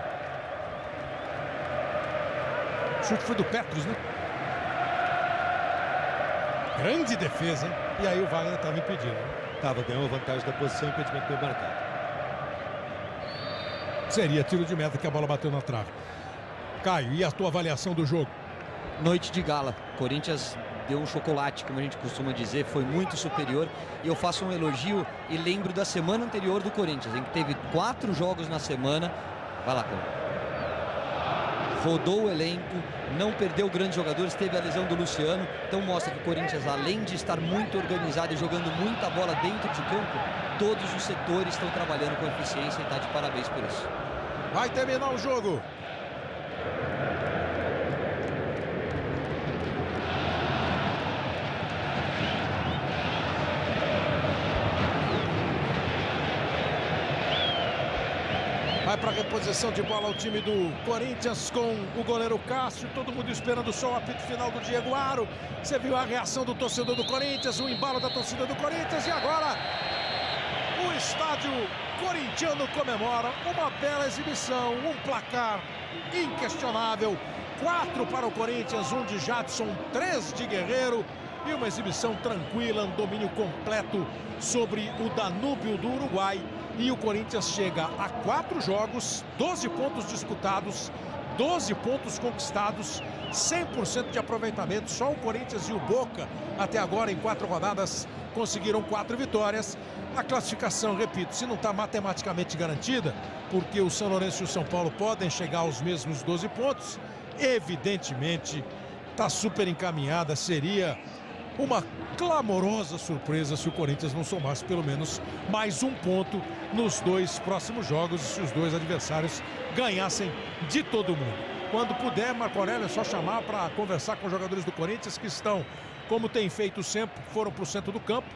O chute foi do Petrus, né? Grande defesa, hein? E aí o Wagner estava impedido, né? Ganhou vantagem da posição, impedimento bem marcado. Seria tiro de meta que a bola bateu na trave. Caio, e a tua avaliação do jogo? Noite de gala. Corinthians deu um chocolate, como a gente costuma dizer, foi muito superior. E eu faço um elogio e lembro da semana anterior do Corinthians, em que teve 4 jogos na semana. Vai lá, Cláudio. Rodou o elenco, não perdeu grandes jogadores, teve a lesão do Luciano. Então mostra que o Corinthians, além de estar muito organizado e jogando muita bola dentro de campo, todos os setores estão trabalhando com eficiência e está de parabéns por isso. Vai terminar o jogo. Vai para a reposição de bola o time do Corinthians com o goleiro Cássio. Todo mundo esperando só o apito final do Diego Aro. Você viu a reação do torcedor do Corinthians, o embalo da torcida do Corinthians. E agora o estádio corintiano comemora uma bela exibição. Um placar inquestionável. 4 para o Corinthians, 1 de Jadson, 3 de Guerreiro. E uma exibição tranquila, um domínio completo sobre o Danúbio do Uruguai. E o Corinthians chega a 4 jogos, 12 pontos disputados, 12 pontos conquistados, 100% de aproveitamento. Só o Corinthians e o Boca, até agora em 4 rodadas, conseguiram 4 vitórias. A classificação, repito, se não está matematicamente garantida, porque o São Lourenço e o São Paulo podem chegar aos mesmos 12 pontos, evidentemente está super encaminhada. Seria uma clamorosa surpresa se o Corinthians não somasse pelo menos mais um ponto nos 2 próximos jogos e se os 2 adversários ganhassem de todo mundo. Quando puder, Marco Aurélio, é só chamar para conversar com os jogadores do Corinthians que estão, como tem feito sempre, foram para o centro do campo.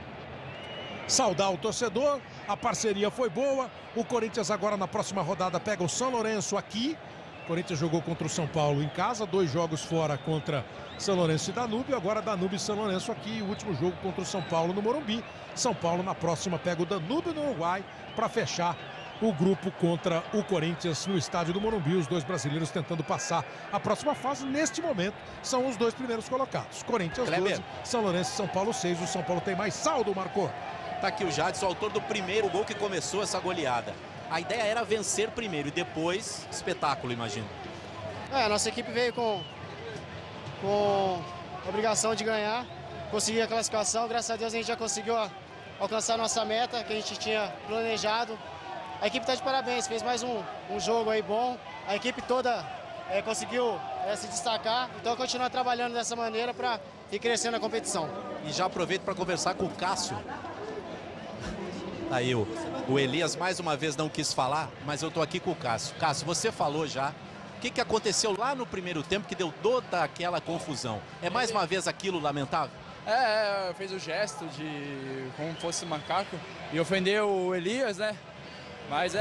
Saudar o torcedor, a parceria foi boa. O Corinthians agora na próxima rodada pega o São Lourenço aqui. O Corinthians jogou contra o São Paulo em casa, 2 jogos fora contra São Lourenço e Danúbio. Agora Danúbio e São Lourenço aqui, o último jogo contra o São Paulo no Morumbi. São Paulo na próxima pega o Danúbio no Uruguai para fechar o grupo contra o Corinthians no estádio do Morumbi. Os 2 brasileiros tentando passar a próxima fase. Neste momento são os 2 primeiros colocados. Corinthians 12, São Lourenço e São Paulo 6. O São Paulo tem mais saldo, Marcou. Tá aqui o Jadson, autor do primeiro gol que começou essa goleada. A ideia era vencer primeiro e depois espetáculo, imagino. A nossa equipe veio com a obrigação de ganhar, conseguir a classificação. Graças a Deus a gente já conseguiu alcançar a nossa meta que a gente tinha planejado. A equipe está de parabéns, fez mais um jogo aí bom. A equipe toda conseguiu se destacar, então continuar trabalhando dessa maneira para ir crescendo a competição. E já aproveito para conversar com o Cássio. Aí o Elias mais uma vez não quis falar, mas eu tô aqui com o Cássio. Cássio, você falou já. O que aconteceu lá no primeiro tempo que deu toda aquela confusão? É mais uma vez aquilo lamentável? Fez o gesto de como fosse macaco e ofendeu o Elias, né? Mas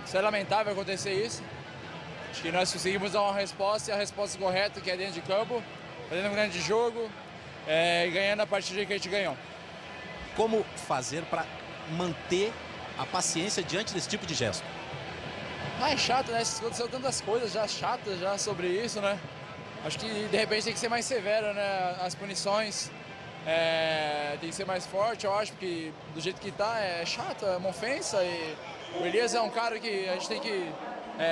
isso é lamentável acontecer isso. Acho que nós conseguimos dar uma resposta, e a resposta correta, que é dentro de campo, fazendo um grande jogo e ganhando a partida que a gente ganhou. Como fazer para manter a paciência diante desse tipo de gesto? É chato, né? Aconteceu tantas coisas já chatas já sobre isso, né? Acho que de repente tem que ser mais severo, né? As punições tem que ser mais forte, eu acho, porque do jeito que tá é chato, é uma ofensa. E o Elias é um cara que a gente tem que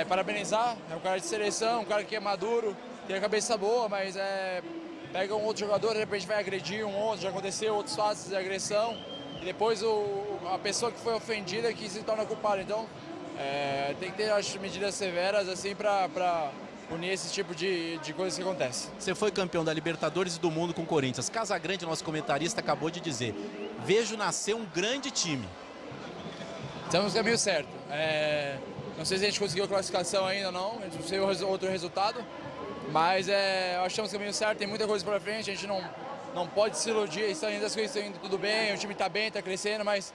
parabenizar, é um cara de seleção, um cara que é maduro, tem a cabeça boa, mas pega um outro jogador, de repente vai agredir um outro, já aconteceu outros fatos de agressão. E depois a pessoa que foi ofendida que se torna culpada. Então, tem que ter, acho, medidas severas assim para punir esse tipo de coisa que acontece. Você foi campeão da Libertadores e do Mundo com o Corinthians. Casagrande, nosso comentarista, acabou de dizer: vejo nascer um grande time. Estamos no caminho certo. Não sei se a gente conseguiu a classificação ainda ou não, a gente não sei outro resultado, mas achamos o caminho certo, tem muita coisa para frente, a gente não pode se iludir, ainda as coisas estão indo tudo bem, o time está bem, está crescendo, mas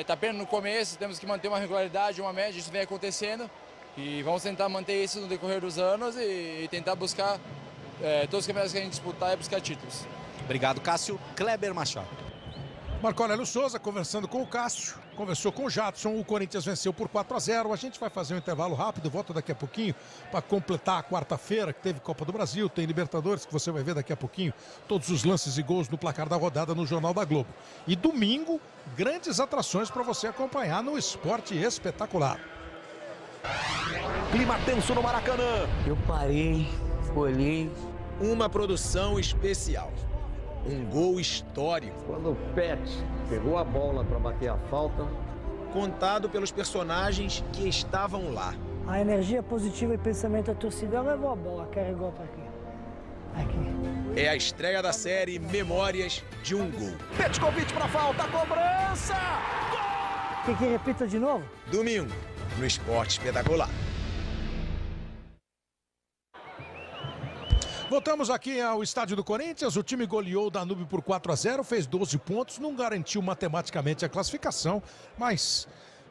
está apenas no começo, temos que manter uma regularidade, uma média, isso vem acontecendo e vamos tentar manter isso no decorrer dos anos e tentar buscar todos os campeonatos que a gente disputar e buscar títulos. Obrigado, Cássio. Kleber Machado. Marco Aurélio Souza conversando com o Cássio, conversou com o Jadson. O Corinthians venceu por 4-0. A gente vai fazer um intervalo rápido, volta daqui a pouquinho para completar a quarta-feira, que teve Copa do Brasil, tem Libertadores, que você vai ver daqui a pouquinho todos os lances e gols no placar da rodada no Jornal da Globo. E domingo, grandes atrações para você acompanhar no Esporte Espetacular. Clima tenso no Maracanã. Eu parei, olhei. Uma produção especial. Um gol histórico. Quando o Pet pegou a bola para bater a falta. Contado pelos personagens que estavam lá. A energia positiva e pensamento da torcida levou a bola, carregou para aqui. É a estreia da série Memórias de um Gol. Petkovic para falta, cobrança! Quer que repita de novo? Domingo, no Esporte Espetacular. Voltamos aqui ao estádio do Corinthians. O time goleou o Danúbio por 4-0, fez 12 pontos, não garantiu matematicamente a classificação, mas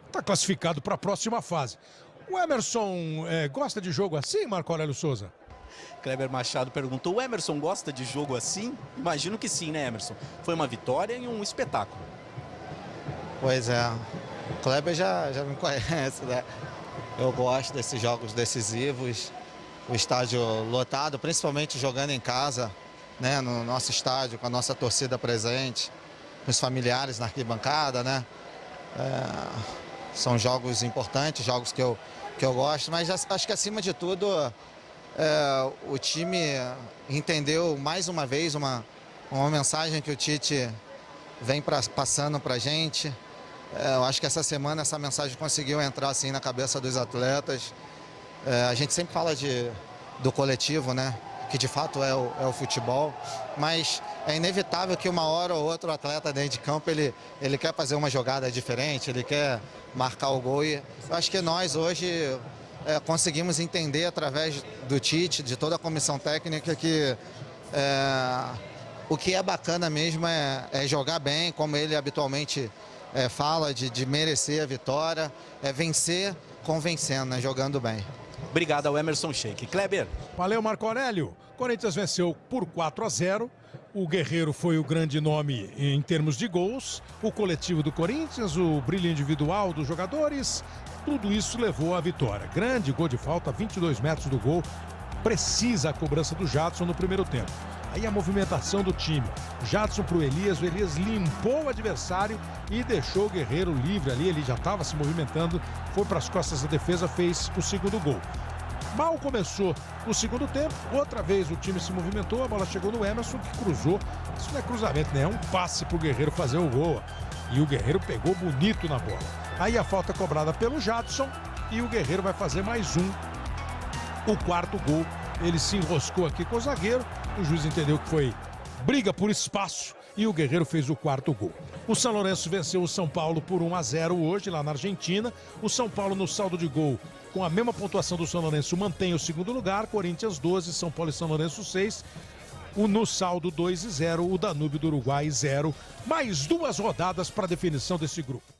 está classificado para a próxima fase. O Emerson gosta de jogo assim, Marco Aurélio Souza? Kleber Machado perguntou: o Emerson gosta de jogo assim? Imagino que sim, né, Emerson? Foi uma vitória e um espetáculo. Pois é, o Kleber já me conhece, né? Eu gosto desses jogos decisivos. O estádio lotado, principalmente jogando em casa, né, no nosso estádio, com a nossa torcida presente, com os familiares na arquibancada, né? São jogos importantes, jogos que eu gosto, mas acho que acima de tudo o time entendeu mais uma vez uma mensagem que o Tite vem passando para a gente. Eu acho que essa semana essa mensagem conseguiu entrar assim na cabeça dos atletas. A gente sempre fala do coletivo, né? que de fato é o futebol, mas é inevitável que uma hora ou outra o atleta dentro de campo ele quer fazer uma jogada diferente, ele quer marcar o gol, e eu acho que nós hoje conseguimos entender através do Tite, de toda a comissão técnica, que o que é bacana mesmo é jogar bem, como ele habitualmente fala, de merecer a vitória, vencer convencendo, né, jogando bem. Obrigado ao Emerson Sheik. Kleber. Valeu, Marco Aurélio. Corinthians venceu por 4-0. O Guerreiro foi o grande nome em termos de gols. O coletivo do Corinthians, o brilho individual dos jogadores, tudo isso levou à vitória. Grande gol de falta, 22 metros do gol. Precisa a cobrança do Jadson no primeiro tempo. Aí a movimentação do time. Jadson para o Elias limpou o adversário e deixou o Guerreiro livre ali. Ele já estava se movimentando, foi para as costas da defesa, fez o segundo gol. Mal começou o segundo tempo, outra vez o time se movimentou, a bola chegou no Emerson, que cruzou. Isso não é cruzamento, né? É um passe para o Guerreiro fazer o gol. E o Guerreiro pegou bonito na bola. Aí a falta cobrada pelo Jadson e o Guerreiro vai fazer mais o quarto gol. Ele se enroscou aqui com o zagueiro, o juiz entendeu que foi briga por espaço e o Guerreiro fez o quarto gol. O São Lourenço venceu o São Paulo por 1-0 hoje, lá na Argentina. O São Paulo, no saldo de gol, com a mesma pontuação do São Lourenço, mantém o segundo lugar. Corinthians 12, São Paulo e São Lourenço 6. No saldo 2-0, o Danúbio do Uruguai 0. Mais 2 rodadas para a definição desse grupo.